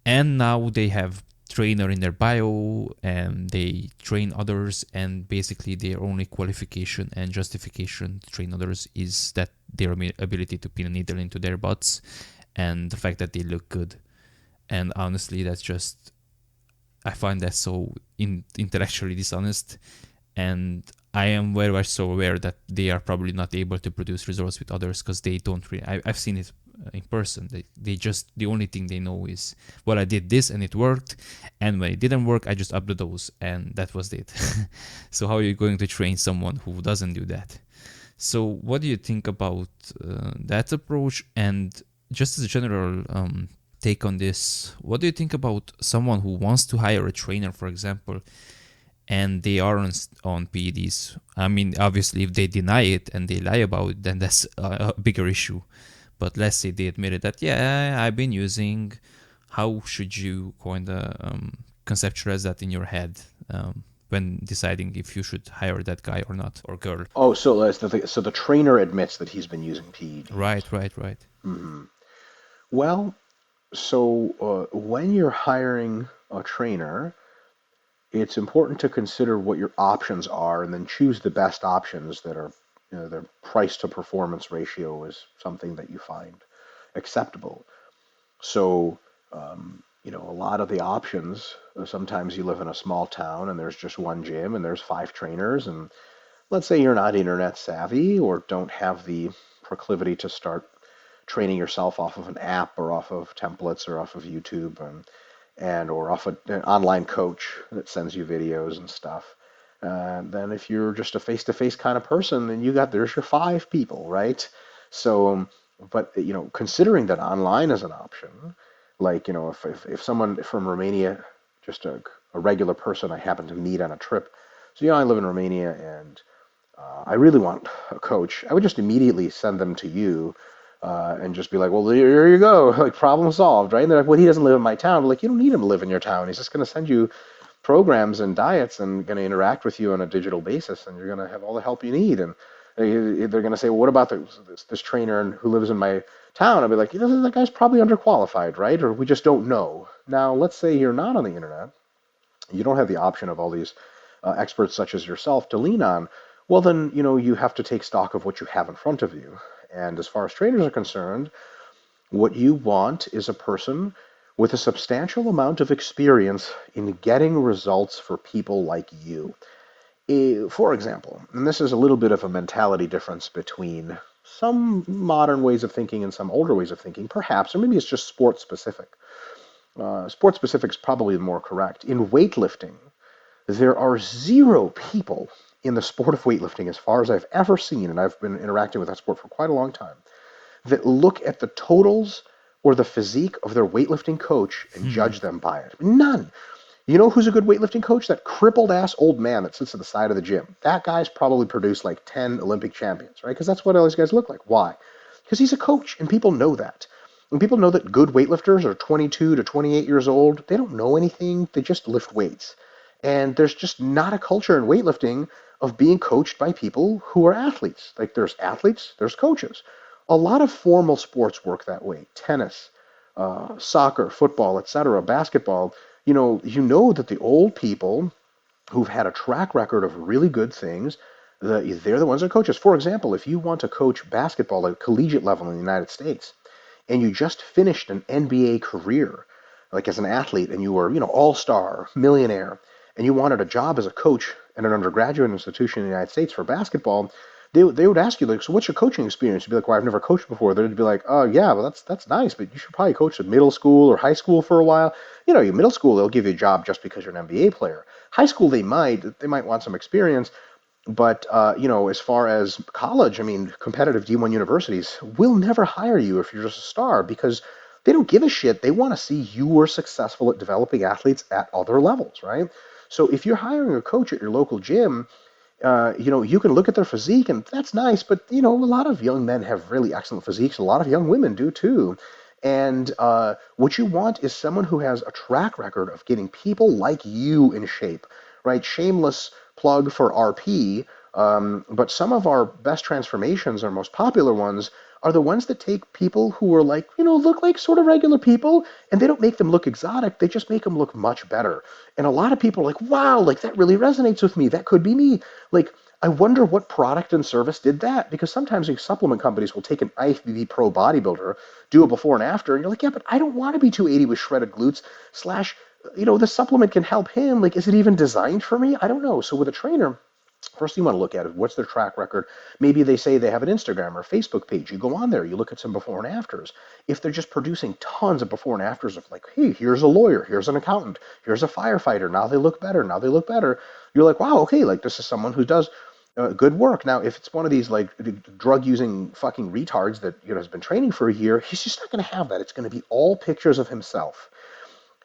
and now they have trainer in their bio and they train others, and basically their only qualification and justification to train others is that their ability to pin a needle into their butts and the fact that they look good. And honestly, that's just, I find that so intellectually dishonest, and I am very much so aware that they are probably not able to produce results with others because they don't really. I've seen it in person. They just, the only thing they know is, well, I did this and it worked, and when it didn't work, I just upped the dose and that was it. So how are you going to train someone who doesn't do that? So what do you think about that approach? And just as a general take on this, what do you think about someone who wants to hire a trainer, for example, and they are on PEDs? I mean, obviously, if they deny it and they lie about it, then that's a bigger issue. But let's say they admitted that, yeah, I've been using. How should you kind of conceptualize that in your head when deciding if you should hire that guy or not, or girl? Oh, so so the trainer admits that he's been using PEDs. Right, right, right. Hmm. Well, so when you're hiring a trainer, it's important to consider what your options are and then choose the best options that are, their price to performance ratio is something that you find acceptable. So, a lot of the options, sometimes you live in a small town and there's just one gym and there's 5 trainers, and let's say you're not internet savvy or don't have the proclivity to start training yourself off of an app or off of templates or off of YouTube, and or off an online coach that sends you videos and stuff. Then if you're just a face-to-face kind of person, then there's your 5 people, right? So, but considering that online is an option, like if someone from Romania, just a regular person I happen to meet on a trip, so I live in Romania and I really want a coach, I would just immediately send them to you, and just be like, well, here you go, like problem solved, right? And they're like, well, he doesn't live in my town. Like, you don't need him to live in your town. He's just going to send you programs and diets and going to interact with you on a digital basis, and you're going to have all the help you need. And they're going to say, well, what about this trainer who lives in my town? I'll be like, that guy's probably underqualified, right? Or we just don't know. Now, let's say you're not on the internet, you don't have the option of all these experts such as yourself to lean on. Well, then, you have to take stock of what you have in front of you. And as far as trainers are concerned, what you want is a person with a substantial amount of experience in getting results for people like you. For example, and this is a little bit of a mentality difference between some modern ways of thinking and some older ways of thinking, perhaps, or maybe it's just sports specific. Sports specific is probably more correct. In weightlifting, there are 0 people in the sport of weightlifting, as far as I've ever seen, and I've been interacting with that sport for quite a long time, that look at the totals or the physique of their weightlifting coach and Hmm. judge them by it. None. You know who's a good weightlifting coach? That crippled ass old man that sits at the side of the gym. That guy's probably produced like 10 Olympic champions, right? Because that's what all these guys look like. Why? Because he's a coach, and people know that. And people know that good weightlifters are 22 to 28 years old. They don't know anything, they just lift weights. And there's just not a culture in weightlifting of being coached by people who are athletes. Like, there's athletes, there's coaches. A lot of formal sports work that way. Tennis, soccer, football, etc., basketball. You know that the old people who've had a track record of really good things, they're the ones that are coaches. For example, if you want to coach basketball at collegiate level in the United States, and you just finished an NBA career, like as an athlete, and you were, all-star, millionaire, and you wanted a job as a coach at an undergraduate institution in the United States for basketball, they would ask you, like, so what's your coaching experience? You'd be like, well, I've never coached before. They'd be like, oh, yeah, well, that's nice, but you should probably coach at middle school or high school for a while. Your middle school, they'll give you a job just because you're an NBA player. High school, they might want some experience. But as far as college, I mean, competitive D1 universities will never hire you if you're just a star because they don't give a shit. They want to see you were successful at developing athletes at other levels, right? So if you're hiring a coach at your local gym, you can look at their physique and that's nice, but a lot of young men have really excellent physiques. A lot of young women do too. And what you want is someone who has a track record of getting people like you in shape, right? Shameless plug for RP, but some of our best transformations, our most popular ones, are the ones that take people who are like, look like sort of regular people, and they don't make them look exotic. They just make them look much better. And a lot of people are like, wow, like that really resonates with me. That could be me. Like, I wonder what product and service did that, because sometimes these supplement companies will take an IFBB Pro bodybuilder, do a before and after, and you're like, yeah, but I don't want to be 280 with shredded glutes slash, the supplement can help him. Like, is it even designed for me? I don't know. So with a trainer, first thing you want to look at is what's their track record. Maybe they say they have an Instagram or Facebook page. You go on there, you look at some before and afters. If they're just producing tons of before and afters of like, hey, here's a lawyer, here's an accountant, here's a firefighter, now they look better, now they look better. You're like, wow, okay, like this is someone who does good work. Now, if it's one of these like drug using fucking retards that has been training for a year, he's just not going to have that. It's going to be all pictures of himself.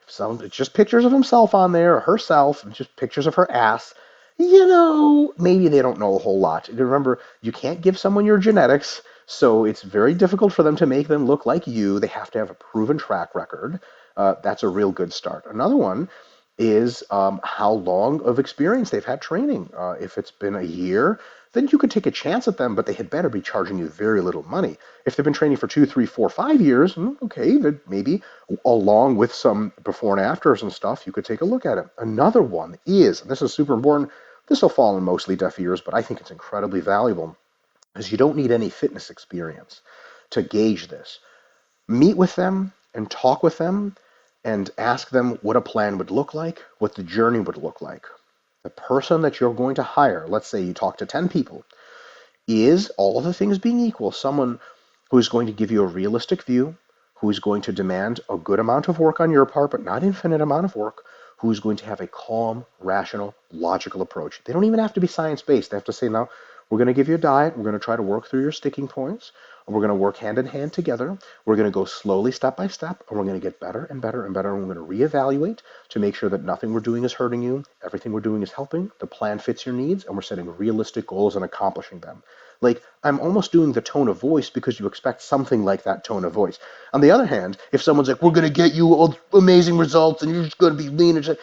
It's just pictures of himself on there, or herself, and just pictures of her ass. Maybe they don't know a whole lot. Remember, you can't give someone your genetics, so it's very difficult for them to make them look like you. They have to have a proven track record. That's a real good start. Another one is how long of experience they've had training. If it's been a year, then you could take a chance at them, but they had better be charging you very little money. If they've been training for 2, 3, 4, 5 years, okay, then maybe along with some before and afters and stuff, you could take a look at it. Another one is, and this is super important, this will fall in mostly deaf ears, but I think it's incredibly valuable, is you don't need any fitness experience to gauge this. Meet with them and talk with them and ask them what a plan would look like, what the journey would look like. The person that you're going to hire, let's say you talk to 10 people, is, all other things being equal, someone who is going to give you a realistic view, who is going to demand a good amount of work on your part, but not infinite amount of work, who is going to have a calm, rational, logical approach. They don't even have to be science-based. They have to say, now, we're going to give you a diet. We're going to try to work through your sticking points. We're going to work hand in hand together. We're going to go slowly, step by step, and we're going to get better and better and better. And we're going to reevaluate to make sure that nothing we're doing is hurting you. Everything we're doing is helping. The plan fits your needs, and we're setting realistic goals and accomplishing them. Like, I'm almost doing the tone of voice because you expect something like that tone of voice. On the other hand, if someone's like, we're going to get you all amazing results and you're just going to be lean, and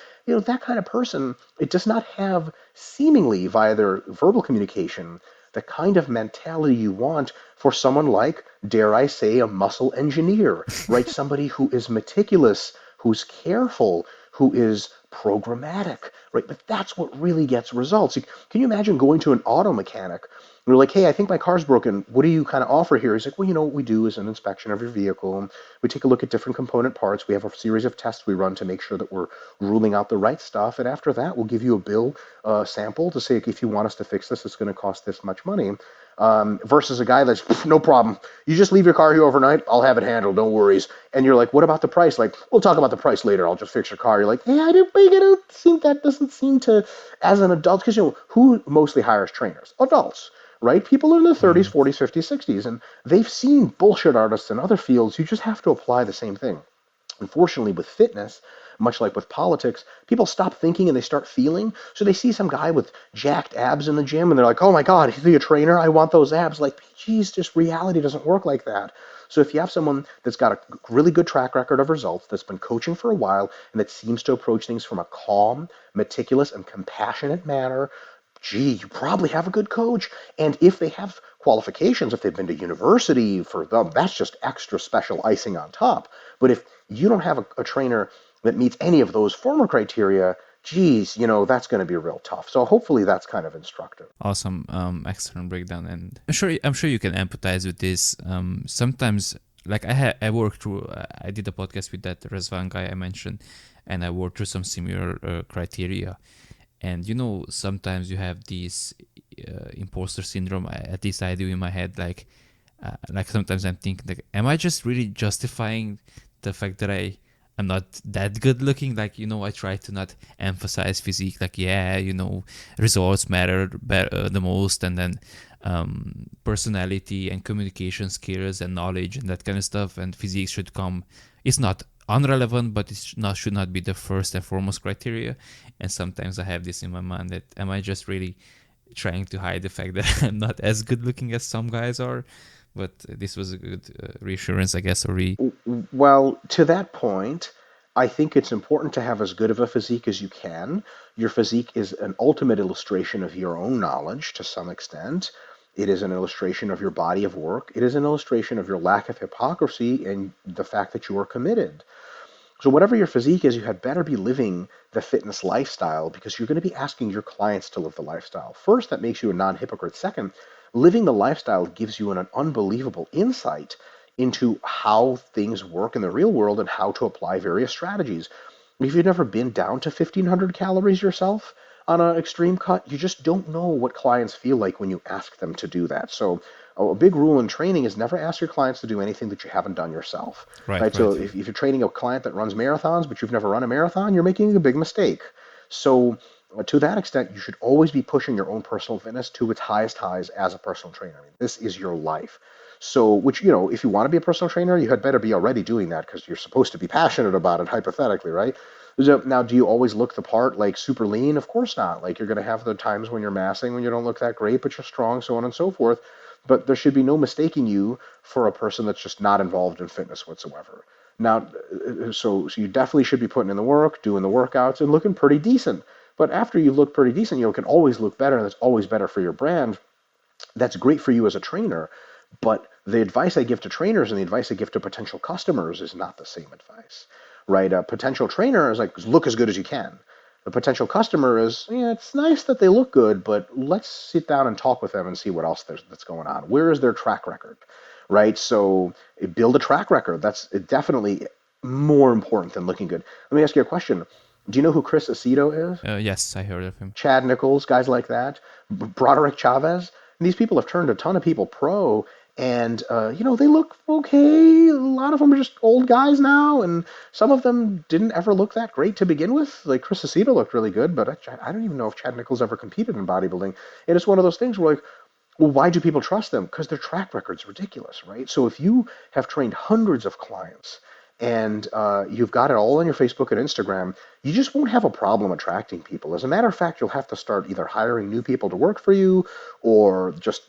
that kind of person, it does not have, seemingly via their verbal communication, the kind of mentality you want for someone like, dare I say, a muscle engineer, right? Somebody who is meticulous, who's careful, who is programmatic, right? But that's what really gets results. Can you imagine going to an auto mechanic? You're like, hey, I think my car's broken. What do you kind of offer here? He's like, well, what we do is an inspection of your vehicle. We take a look at different component parts. We have a series of tests we run to make sure that we're ruling out the right stuff. And after that, we'll give you a bill sample to say, if you want us to fix this, it's going to cost this much money. Versus a guy that's, no problem. You just leave your car here overnight. I'll have it handled. No worries. And you're like, what about the price? Like, we'll talk about the price later. I'll just fix your car. You're like, yeah, I don't think that doesn't seem to, as an adult, because who mostly hires trainers? Adults. Right? People in their 30s, 40s, 50s, 60s, and they've seen bullshit artists in other fields. You just have to apply the same thing. Unfortunately, with fitness, much like with politics, people stop thinking and they start feeling. So they see some guy with jacked abs in the gym and they're like, oh my God, is he a trainer? I want those abs. Like, geez, just reality doesn't work like that. So if you have someone that's got a really good track record of results, that's been coaching for a while, and that seems to approach things from a calm, meticulous, and compassionate manner, gee, you probably have a good coach. And if they have qualifications, if they've been to university, for them, that's just extra special icing on top. But if you don't have a trainer that meets any of those former criteria, geez, that's going to be real tough. So hopefully that's kind of instructive. Awesome, excellent breakdown, and I'm sure you can empathize with this. Sometimes, like I worked through, I did a podcast with that Razvan guy I mentioned, and I worked through some similar criteria, and sometimes you have these imposter syndrome. At least I do in my head, like sometimes I'm thinking, like, am I just really justifying the fact that I'm not that good looking? Like, I try to not emphasize physique. Like, yeah, results matter the most, and then personality and communication skills and knowledge and that kind of stuff. And physique should come. It's not unrelevant, but should not be the first and foremost criteria. And sometimes I have this in my mind that, am I just really trying to hide the fact that I'm not as good looking as some guys are? But this was a good reassurance, I guess, or Well, to that point, I think it's important to have as good of a physique as you can. Your physique is an ultimate illustration of your own knowledge to some extent. It is an illustration of your body of work. It is an illustration of your lack of hypocrisy and the fact that you are committed. So whatever your physique is, you had better be living the fitness lifestyle, because you're going to be asking your clients to live the lifestyle. First, that makes you a non-hypocrite. Second, living the lifestyle gives you an unbelievable insight into how things work in the real world and how to apply various strategies. If you've never been down to 1,500 calories yourself on an extreme cut, you just don't know what clients feel like when you ask them to do that. So a big rule in training is never ask your clients to do anything that you haven't done yourself. right, Right? So right. if you're training a client that runs marathons, but you've never run a marathon, you're making a big mistake. So to that extent, you should always be pushing your own personal fitness to its highest highs as a personal trainer. I mean, this is your life. So, which, if you want to be a personal trainer, you had better be already doing that, because you're supposed to be passionate about it, hypothetically, right? So now, do you always look the part, like super lean? Of course not. Like, you're going to have the times when you're massing, when you don't look that great, but you're strong, so on and so forth. But there should be no mistaking you for a person that's just not involved in fitness whatsoever. Now, so you definitely should be putting in the work, doing the workouts, and looking pretty decent. But after you look pretty decent, you can always look better, and that's always better for your brand. That's great for you as a trainer. But the advice I give to trainers and the advice I give to potential customers is not the same advice, right? A potential trainer is like, look as good as you can. The potential customer is, yeah, it's nice that they look good, but let's sit down and talk with them and see what else that's going on. Where is their track record, right? So build a track record. That's definitely more important than looking good. Let me ask you a question. Do you know who Chris Aceto is? Yes, I heard of him. Chad Nichols, guys like that, Broderick Chavez. And these people have turned a ton of people pro, and they look okay. A lot of them are just old guys now, and some of them didn't ever look that great to begin with. Like Chris Aceto looked really good, but I don't even know if Chad Nichols ever competed in bodybuilding. And it's one of those things where, like, well, why do people trust them? Because their track record's ridiculous, right? So if you have trained hundreds of clients and you've got it all on your Facebook and Instagram, you just won't have a problem attracting people. As a matter of fact, you'll have to start either hiring new people to work for you, or just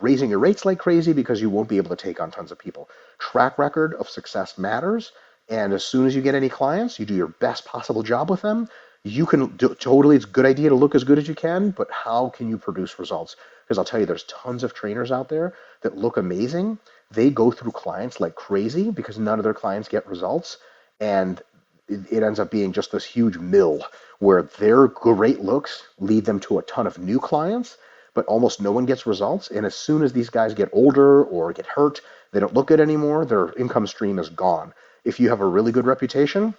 raising your rates like crazy, because you won't be able to take on tons of people. Track record of success matters, and as soon as you get any clients, you do your best possible job with them. You can totally, it's a good idea to look as good as you can, but how can you produce results? Because I'll tell you, there's tons of trainers out there that look amazing. They go through clients like crazy because none of their clients get results, and it ends up being just this huge mill where their great looks lead them to a ton of new clients, but almost no one gets results. And as soon as these guys get older or get hurt, they don't look good anymore, their income stream is gone. If you have a really good reputation,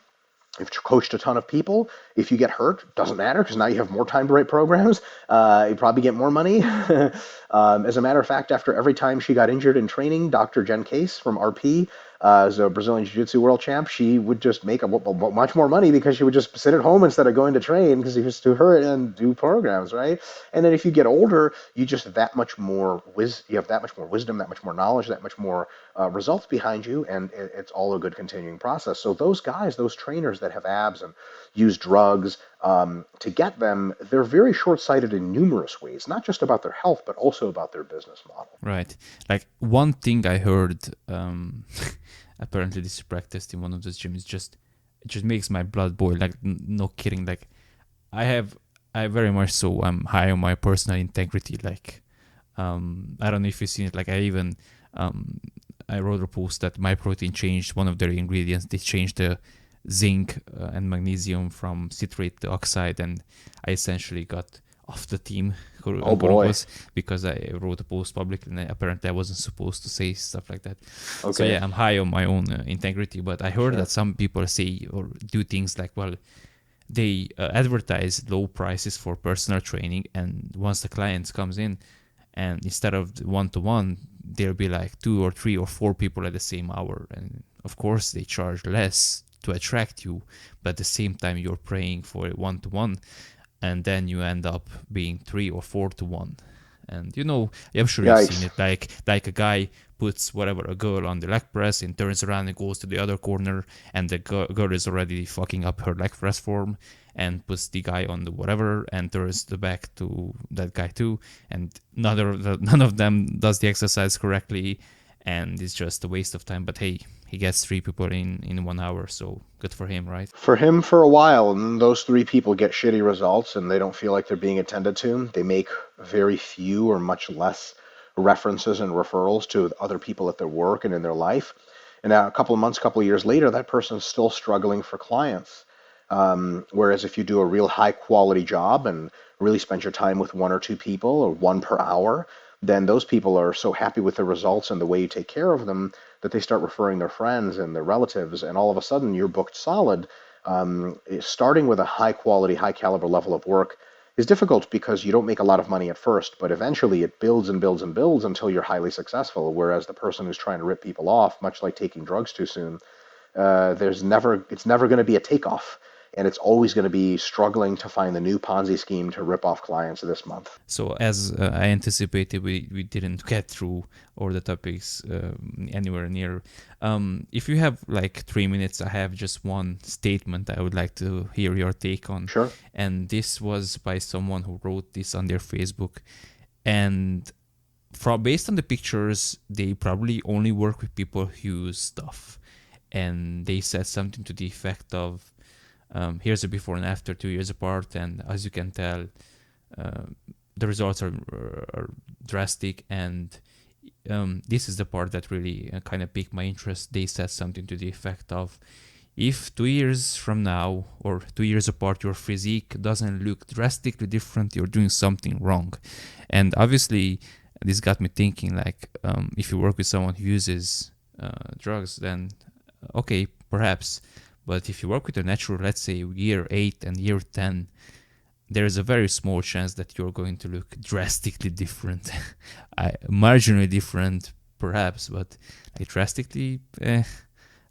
you've coached a ton of people. If you get hurt, doesn't matter, because now you have more time to write programs. You probably get more money. As a matter of fact, after every time she got injured in training, Dr. Jen Case from RP, as a Brazilian Jiu-Jitsu world champ, she would just make much more money because she would just sit at home instead of going to train, because she was too hurt, and do programs, right? And then if you get older, you just have that much more wisdom, that much more knowledge, that much more results behind you, and it's all a good continuing process. So those guys, those trainers that have abs and use drugs to get them, they're very short-sighted in numerous ways, not just about their health, but also about their business model. Right. Like, one thing I heard, apparently this is practiced in one of those gyms, it just makes my blood boil. Like, no kidding. Like, I very much so, I'm high on my personal integrity. Like, I don't know if you've seen it. Like, I wrote a post that My Protein changed one of their ingredients. They changed the zinc and magnesium from citrate oxide, and I essentially got off the team, quote Oh boy. unquote, because I wrote a post publicly, and apparently I wasn't supposed to say stuff like that. So Okay. yeah, I'm high on my own integrity, but I heard Sure. that some people say or do things like, well, they advertise low prices for personal training, and once the client comes in, and instead of one-to-one, there'll be like 2 or 3 or 4 people at the same hour, and of course they charge less to attract you, but at the same time you're praying for a one-to-one, and then you end up being 3 or 4 to 1. And I'm sure you've seen Yikes. it, like a guy puts whatever a girl on the leg press and turns around and goes to the other corner, and the girl is already fucking up her leg press form, and puts the guy on the whatever and turns the back to that guy too, and none of them does the exercise correctly, and it's just a waste of time. But hey, he gets 3 people in 1 hour, so good for him, right? For him, for a while, and those three people get shitty results and they don't feel like they're being attended to. They make very few or much less references and referrals to other people at their work and in their life. And now, a couple of months, couple of years later, that person's still struggling for clients. Whereas if you do a real high quality job and really spend your time with one or two people or one per hour, then those people are so happy with the results and the way you take care of them that they start referring their friends and their relatives, and all of a sudden you're booked solid. Starting with a high quality, high caliber level of work is difficult because you don't make a lot of money at first, but eventually it builds and builds and builds until you're highly successful. Whereas the person who's trying to rip people off, much like taking drugs too soon, it's never going to be a takeoff, and it's always going to be struggling to find the new Ponzi scheme to rip off clients this month. So as I anticipated, we didn't get through all the topics anywhere near. If you have like 3 minutes, I have just one statement I would like to hear your take on. Sure. And this was by someone who wrote this on their Facebook. And based on the pictures, they probably only work with people who use stuff. And they said something to the effect of, here's a before and after 2 years apart, and as you can tell, uh, the results are drastic, and this is the part that really kind of piqued my interest. They said something to the effect of, if 2 years from now or 2 years apart your physique doesn't look drastically different, you're doing something wrong. And obviously this got me thinking, like, if you work with someone who uses drugs, then okay, perhaps. But if you work with a natural, let's say year 8 and year 10, there is a very small chance that you're going to look drastically different. Marginally different, perhaps, but like drastically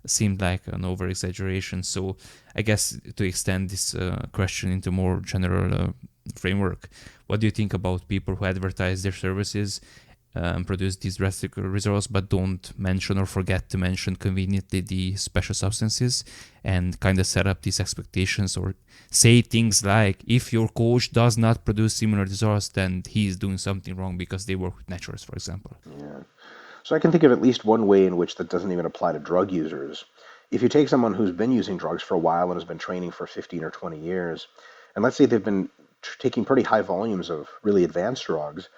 seemed like an over exaggeration. So I guess to extend this question into more general framework, what do you think about people who advertise their services, produce these drastic results, but don't mention or forget to mention conveniently the special substances, and kind of set up these expectations or say things like, if your coach does not produce similar results, then he's doing something wrong because they work with naturals, for example? Yeah. So I can think of at least one way in which that doesn't even apply to drug users. If you take someone who's been using drugs for a while and has been training for 15 or 20 years, and let's say they've been taking pretty high volumes of really advanced drugs,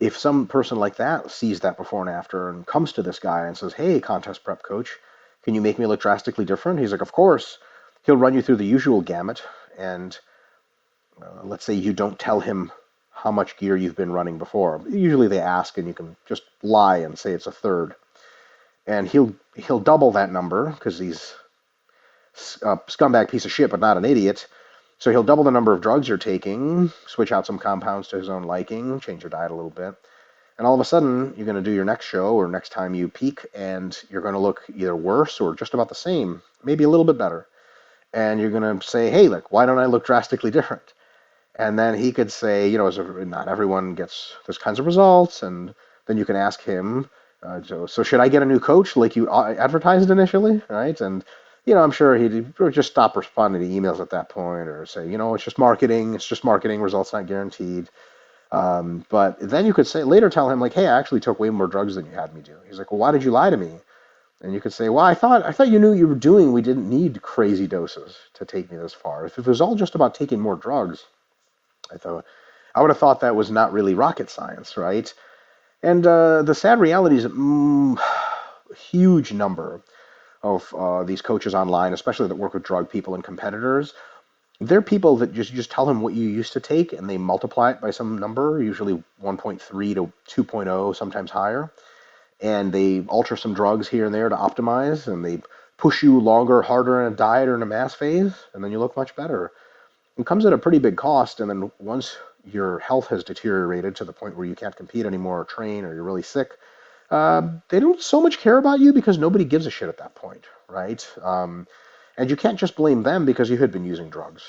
if some person like that sees that before and after and comes to this guy and says, "Hey, contest prep coach, can you make me look drastically different?" He's like, "Of course." He'll run you through the usual gamut, and let's say you don't tell him how much gear you've been running before. Usually they ask, and you can just lie and say it's a third, and he'll double that number because he's a scumbag piece of shit, but not an idiot. So he'll double the number of drugs you're taking, switch out some compounds to his own liking, change your diet a little bit. And all of a sudden, you're going to do your next show or next time you peak, and you're going to look either worse or just about the same, maybe a little bit better. And you're going to say, "Hey, look, why don't I look drastically different?" And then he could say, not everyone gets those kinds of results. And then you can ask him, so should I get a new coach like you advertised initially, right? And I'm sure he'd just stop responding to emails at that point, or say, it's just marketing. It's just marketing. Results not guaranteed. But then you could say later, tell him like, "Hey, I actually took way more drugs than you had me do." He's like, "Well, why did you lie to me?" And you could say, "Well, I thought you knew what you were doing. We didn't need crazy doses to take me this far. If it was all just about taking more drugs, I would have thought that was not really rocket science, right?" And the sad reality is, huge number of these coaches online, especially that work with drug people and competitors, they're people that just tell them what you used to take and they multiply it by some number, usually 1.3 to 2.0, sometimes higher, and they alter some drugs here and there to optimize, and they push you longer, harder in a diet or in a mass phase, and then you look much better. It comes at a pretty big cost, and then once your health has deteriorated to the point where you can't compete anymore or train, or you're really sick, they don't so much care about you because nobody gives a shit at that point, right? And you can't just blame them because you had been using drugs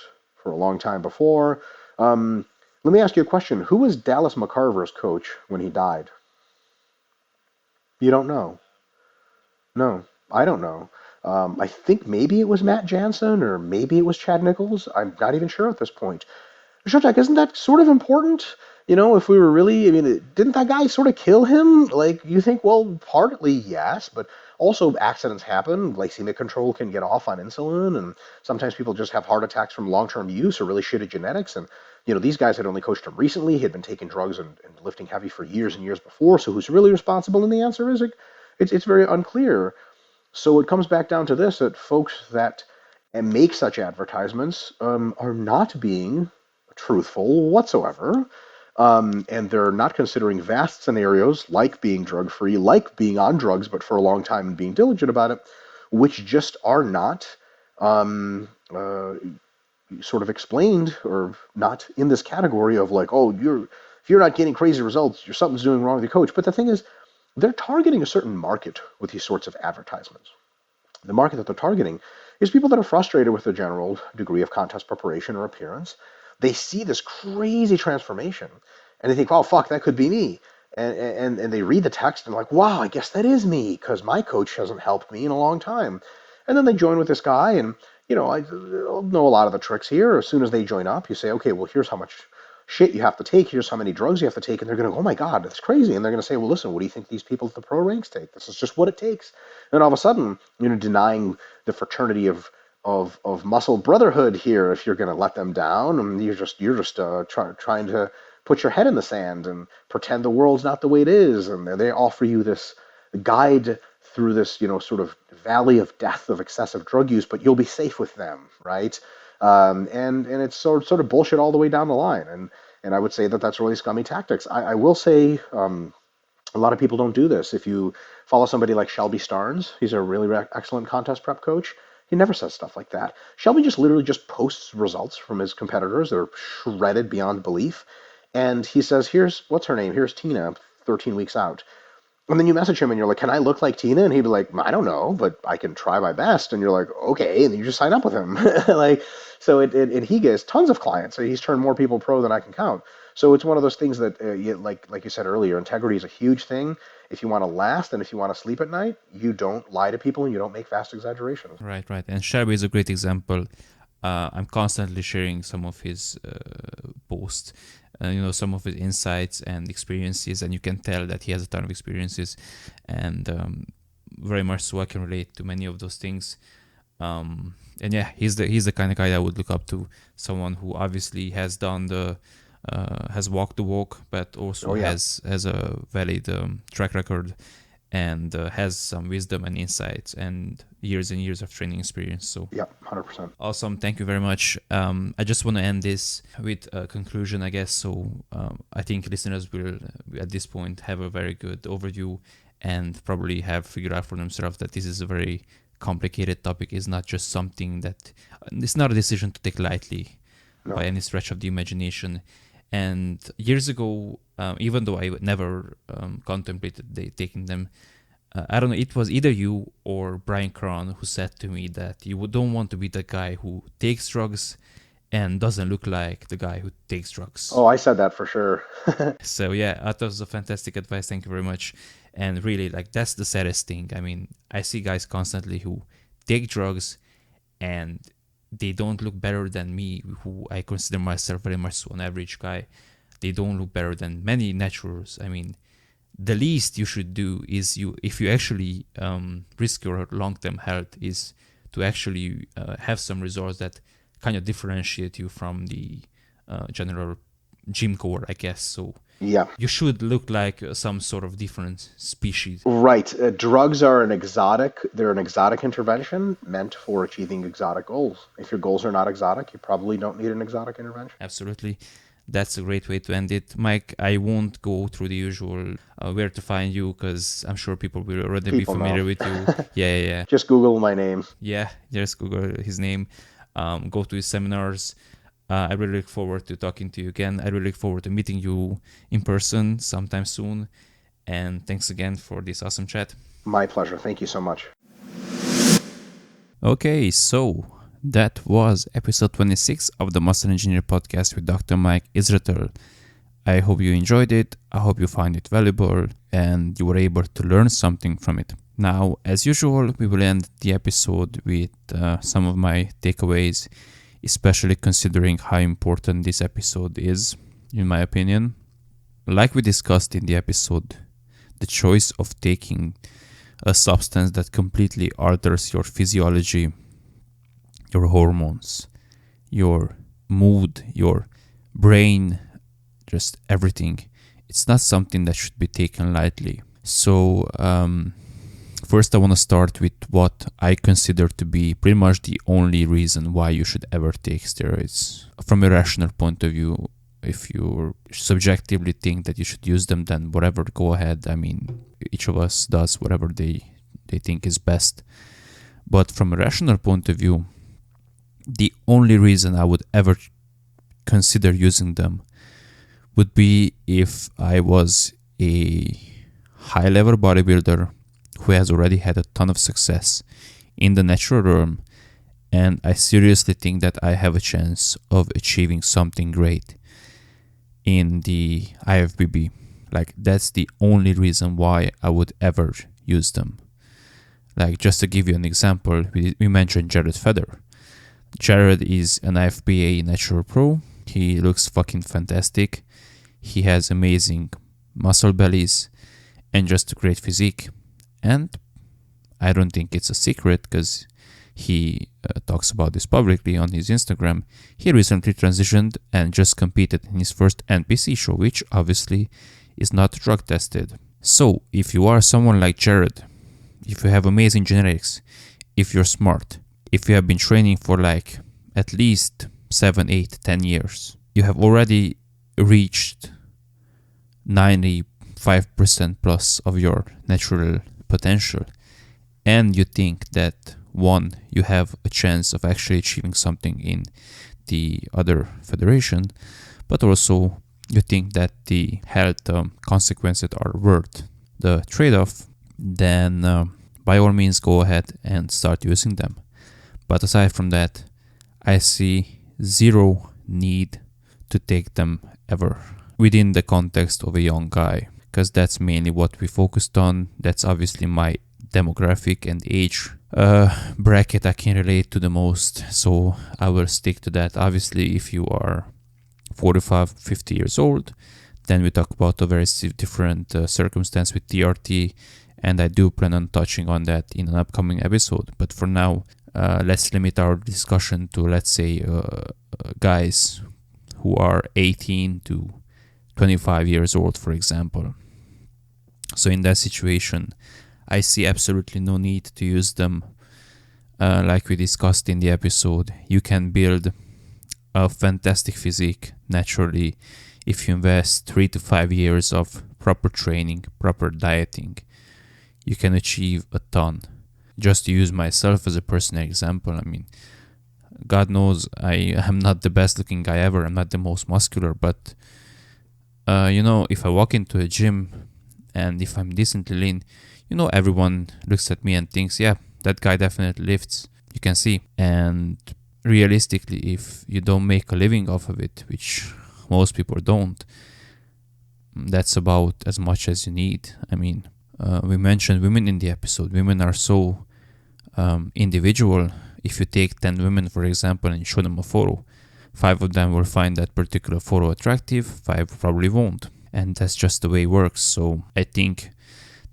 for a long time before. Let me ask you a question. Who was Dallas McCarver's coach when he died? You don't know. No, I don't know. I think maybe it was Matt Jansen or maybe it was Chad Nichols. I'm not even sure at this point. Showtech, isn't that sort of important? If we were really, I mean, didn't that guy sort of kill him? Like, you think, well, partly yes, but also accidents happen. Glycemic control can get off on insulin, and sometimes people just have heart attacks from long-term use or really shitty genetics. And, these guys had only coached him recently. He had been taking drugs and lifting heavy for years and years before. So who's really responsible? And the answer is, it's very unclear. So it comes back down to this, that folks that make such advertisements are not being truthful whatsoever. And they're not considering vast scenarios like being drug free, like being on drugs, but for a long time and being diligent about it, which just are not sort of explained or not in this category of like, oh, if you're not getting crazy results, something's doing wrong with your coach. But the thing is, they're targeting a certain market with these sorts of advertisements. The market that they're targeting is people that are frustrated with the general degree of contest preparation or appearance. They see this crazy transformation and they think, oh, fuck, that could be me. And they read the text and like, wow, I guess that is me because my coach hasn't helped me in a long time. And then they join with this guy and, I know a lot of the tricks here. As soon as they join up, you say, okay, well, here's how much shit you have to take. Here's how many drugs you have to take. And they're going to go, oh my God, that's crazy. And they're going to say, well, listen, what do you think these people at the pro ranks take? This is just what it takes. And all of a sudden, denying the fraternity of muscle brotherhood here if you're going to let them down, and you're just trying to put your head in the sand and pretend the world's not the way it is, and they offer you this guide through this sort of valley of death of excessive drug use, but you'll be safe with them, right? And it's sort of bullshit all the way down the line, and I would say that that's really scummy tactics. I will say. A lot of people don't do this. If you follow somebody like Shelby Starnes, he's a really excellent contest prep coach. He never says stuff like that. Shelby just literally just posts results from his competitors that are shredded beyond belief. And he says, here's, what's her name? Here's Tina, 13 weeks out. And then you message him and you're like, can I look like Tina? And he'd be like, I don't know, but I can try my best. And you're like, okay. And then you just sign up with him. So and he gets tons of clients. So he's turned more people pro than I can count. So it's one of those things that, like you said earlier, integrity is a huge thing. If you want to last and if you want to sleep at night, you don't lie to people and you don't make vast exaggerations. Right. And Shelby is a great example. I'm constantly sharing some of his posts, some of his insights and experiences, and you can tell that he has a ton of experiences, and very much so I can relate to many of those things. And yeah, he's the kind of guy I would look up to. Someone who obviously has done has walked the walk, but also has a valid track record, and has some wisdom and insights and years of training experience. So yeah, 100%. Awesome. Thank you very much. I just want to end this with a conclusion, I guess. So I think listeners will, at this point, have a very good overview and probably have figured out for themselves that this is a very complicated topic. It's not just something that, it's not a decision to take lightly by any stretch of the imagination. And years ago, even though I never contemplated taking them, I don't know, it was either you or Brian Cron who said to me that you don't want to be the guy who takes drugs and doesn't look like the guy who takes drugs. Oh, I said that for sure. So yeah, that was a fantastic advice. Thank you very much. And really, like, that's the saddest thing. I mean, I see guys constantly who take drugs and they don't look better than me, who I consider myself very much so an average guy. They don't look better than many naturals. I mean, the least you should do is if you actually risk your long-term health, is to actually have some resource that kind of differentiate you from the general gym core, I guess. So Yeah. You should look like some sort of different species. Right. Drugs are they're an exotic intervention meant for achieving exotic goals. If your goals are not exotic, you probably don't need an exotic intervention. Absolutely. That's a great way to end it. Mike, I won't go through the usual where to find you, because I'm sure people will already be People familiar know. with you. Yeah. Just Google my name. Yeah, just Google his name. Go to his seminars. I really look forward to talking to you again. I really look forward to meeting you in person sometime soon. And thanks again for this awesome chat. My pleasure. Thank you so much. Okay, so that was episode 26 of the Master Engineer podcast with Dr. Mike Israetel. I hope you enjoyed it. I hope you find it valuable and you were able to learn something from it. Now, as usual, we will end the episode with some of my takeaways, especially considering how important this episode is, in my opinion. Like we discussed in the episode, the choice of taking a substance that completely alters your physiology, your hormones, your mood, your brain, just everything. It's not something that should be taken lightly. So, first I want to start with what I consider to be pretty much the only reason why you should ever take steroids. From a rational point of view, if you subjectively think that you should use them, then whatever, go ahead. I mean, each of us does whatever they think is best. But from a rational point of view, the only reason I would ever consider using them would be if I was a high-level bodybuilder who has already had a ton of success in the natural realm, and I seriously think that I have a chance of achieving something great in the IFBB. Like, that's the only reason why I would ever use them. Like, just to give you an example, we mentioned Jared Feder. Jared is an IFBA natural pro. He looks fucking fantastic. He has amazing muscle bellies and just a great physique. And I don't think it's a secret because he talks about this publicly on his Instagram. He recently transitioned and just competed in his first NPC show, which obviously is not drug tested. So if you are someone like Jared, if you have amazing genetics, if you're smart, if you have been training for like at least 7, 8, 10 years, you have already reached 95% plus of your natural potential, and you think that one, you have a chance of actually achieving something in the other federation, but also you think that the health consequences are worth the trade-off, then by all means go ahead and start using them. But aside from that, I see zero need to take them ever within the context of a young guy, because that's mainly what we focused on. That's obviously my demographic and age bracket I can relate to the most, so I will stick to that. Obviously, if you are 45, 50 years old, then we talk about a very different circumstance with TRT, and I do plan on touching on that in an upcoming episode. But for now, let's limit our discussion to, let's say, guys who are 18 to 25 years old, for example. So in that situation, I see absolutely no need to use them. Like we discussed in the episode, you can build a fantastic physique naturally if you invest 3 to 5 years of proper training, proper dieting. You can achieve a ton. Just to use myself as a personal example, I mean, God knows I am not the best looking guy ever. I'm not the most muscular, but if I walk into a gym and if I'm decently lean, everyone looks at me and thinks, yeah, that guy definitely lifts. You can see. And realistically, if you don't make a living off of it, which most people don't, that's about as much as you need. I mean, we mentioned women in the episode. Women are so individual. If you take 10 women, for example, and show them a photo, 5 of them will find that particular photo attractive, 5 probably won't. And that's just the way it works. So I think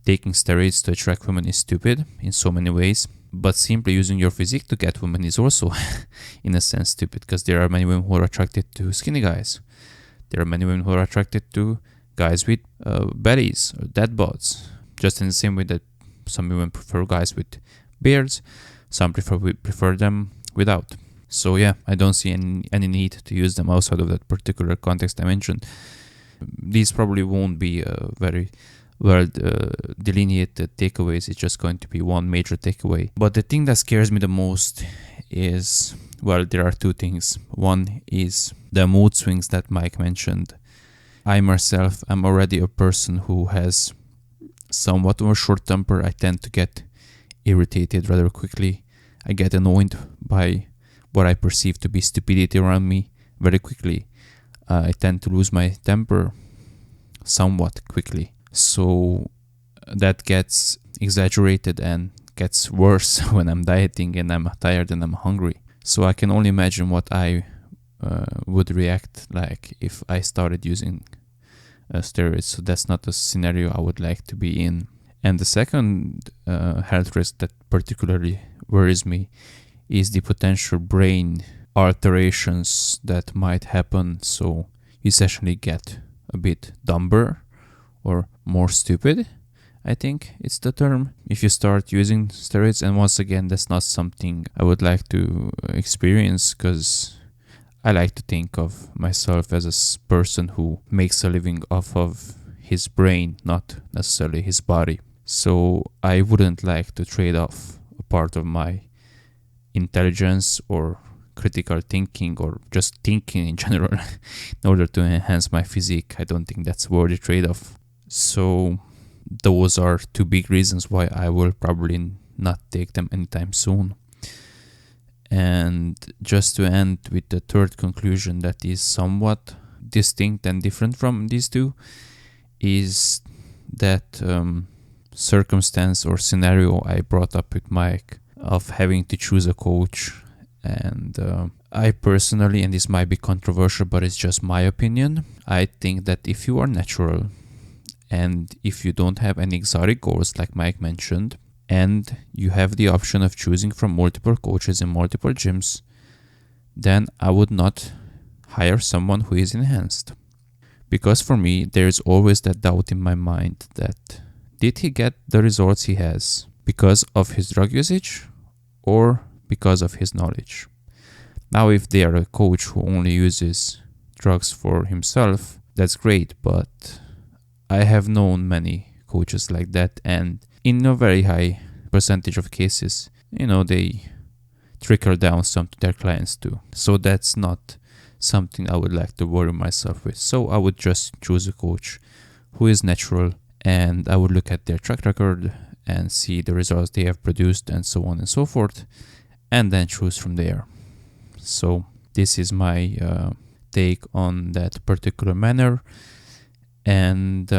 taking steroids to attract women is stupid in so many ways, but simply using your physique to get women is also, in a sense, stupid, because there are many women who are attracted to skinny guys. There are many women who are attracted to guys with bellies or dead bods, just in the same way that some women prefer guys with beards, some prefer them without. So yeah, I don't see any need to use them outside of that particular context I mentioned. These probably won't be very well delineated takeaways. It's just going to be one major takeaway. But the thing that scares me the most is, well, there are two things. One is the mood swings that Mike mentioned. I myself am already a person who has somewhat of a short temper. I tend to get irritated rather quickly. I get annoyed by what I perceive to be stupidity around me very quickly. I tend to lose my temper somewhat quickly. So that gets exaggerated and gets worse when I'm dieting and I'm tired and I'm hungry. So I can only imagine what I would react like if I started using steroids. So that's not a scenario I would like to be in. And the second health risk that particularly worries me is the potential brain alterations that might happen. So you essentially get a bit dumber or more stupid, I think it's the term, if you start using steroids. And once again, that's not something I would like to experience, because I like to think of myself as a person who makes a living off of his brain, not necessarily his body. So I wouldn't like to trade off a part of my intelligence or critical thinking or just thinking in general in order to enhance my physique. I don't think that's a worthy trade-off. So those are two big reasons why I will probably not take them anytime soon. And just to end with the third conclusion that is somewhat distinct and different from these two, is that circumstance or scenario I brought up with Mike of having to choose a coach. And I personally, and this might be controversial, but it's just my opinion, I think that if you are natural and if you don't have any exotic goals like Mike mentioned, and you have the option of choosing from multiple coaches in multiple gyms, then I would not hire someone who is enhanced. Because for me, there's always that doubt in my mind that did he get the results he has because of his drug usage or because of his knowledge? Now, if they are a coach who only uses drugs for himself, that's great, but I have known many coaches like that, and in a very high percentage of cases, they trickle down some to their clients too. So that's not something I would like to worry myself with. So I would just choose a coach who is natural, and I would look at their track record and see the results they have produced and so on and so forth, and then choose from there. So this is my take on that particular manner, and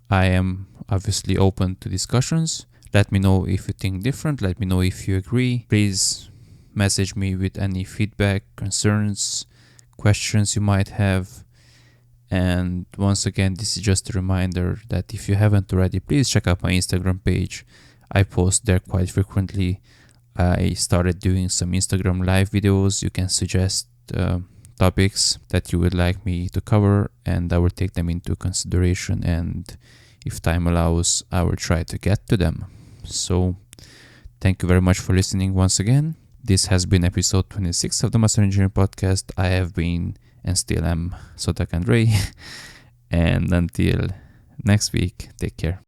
I am obviously open to discussions. Let me know if you think different. Let me know if you agree. Please message me with any feedback, concerns, questions you might have. And once again, this is just a reminder that if you haven't already, please check out my Instagram page. I post there quite frequently. I started doing some Instagram live videos. You can suggest topics that you would like me to cover, and I will take them into consideration, and if time allows, I will try to get to them. So thank you very much for listening once again. This has been episode 26 of the Master Engineer Podcast. I have been and still am Sotak Andrei. And until next week, take care.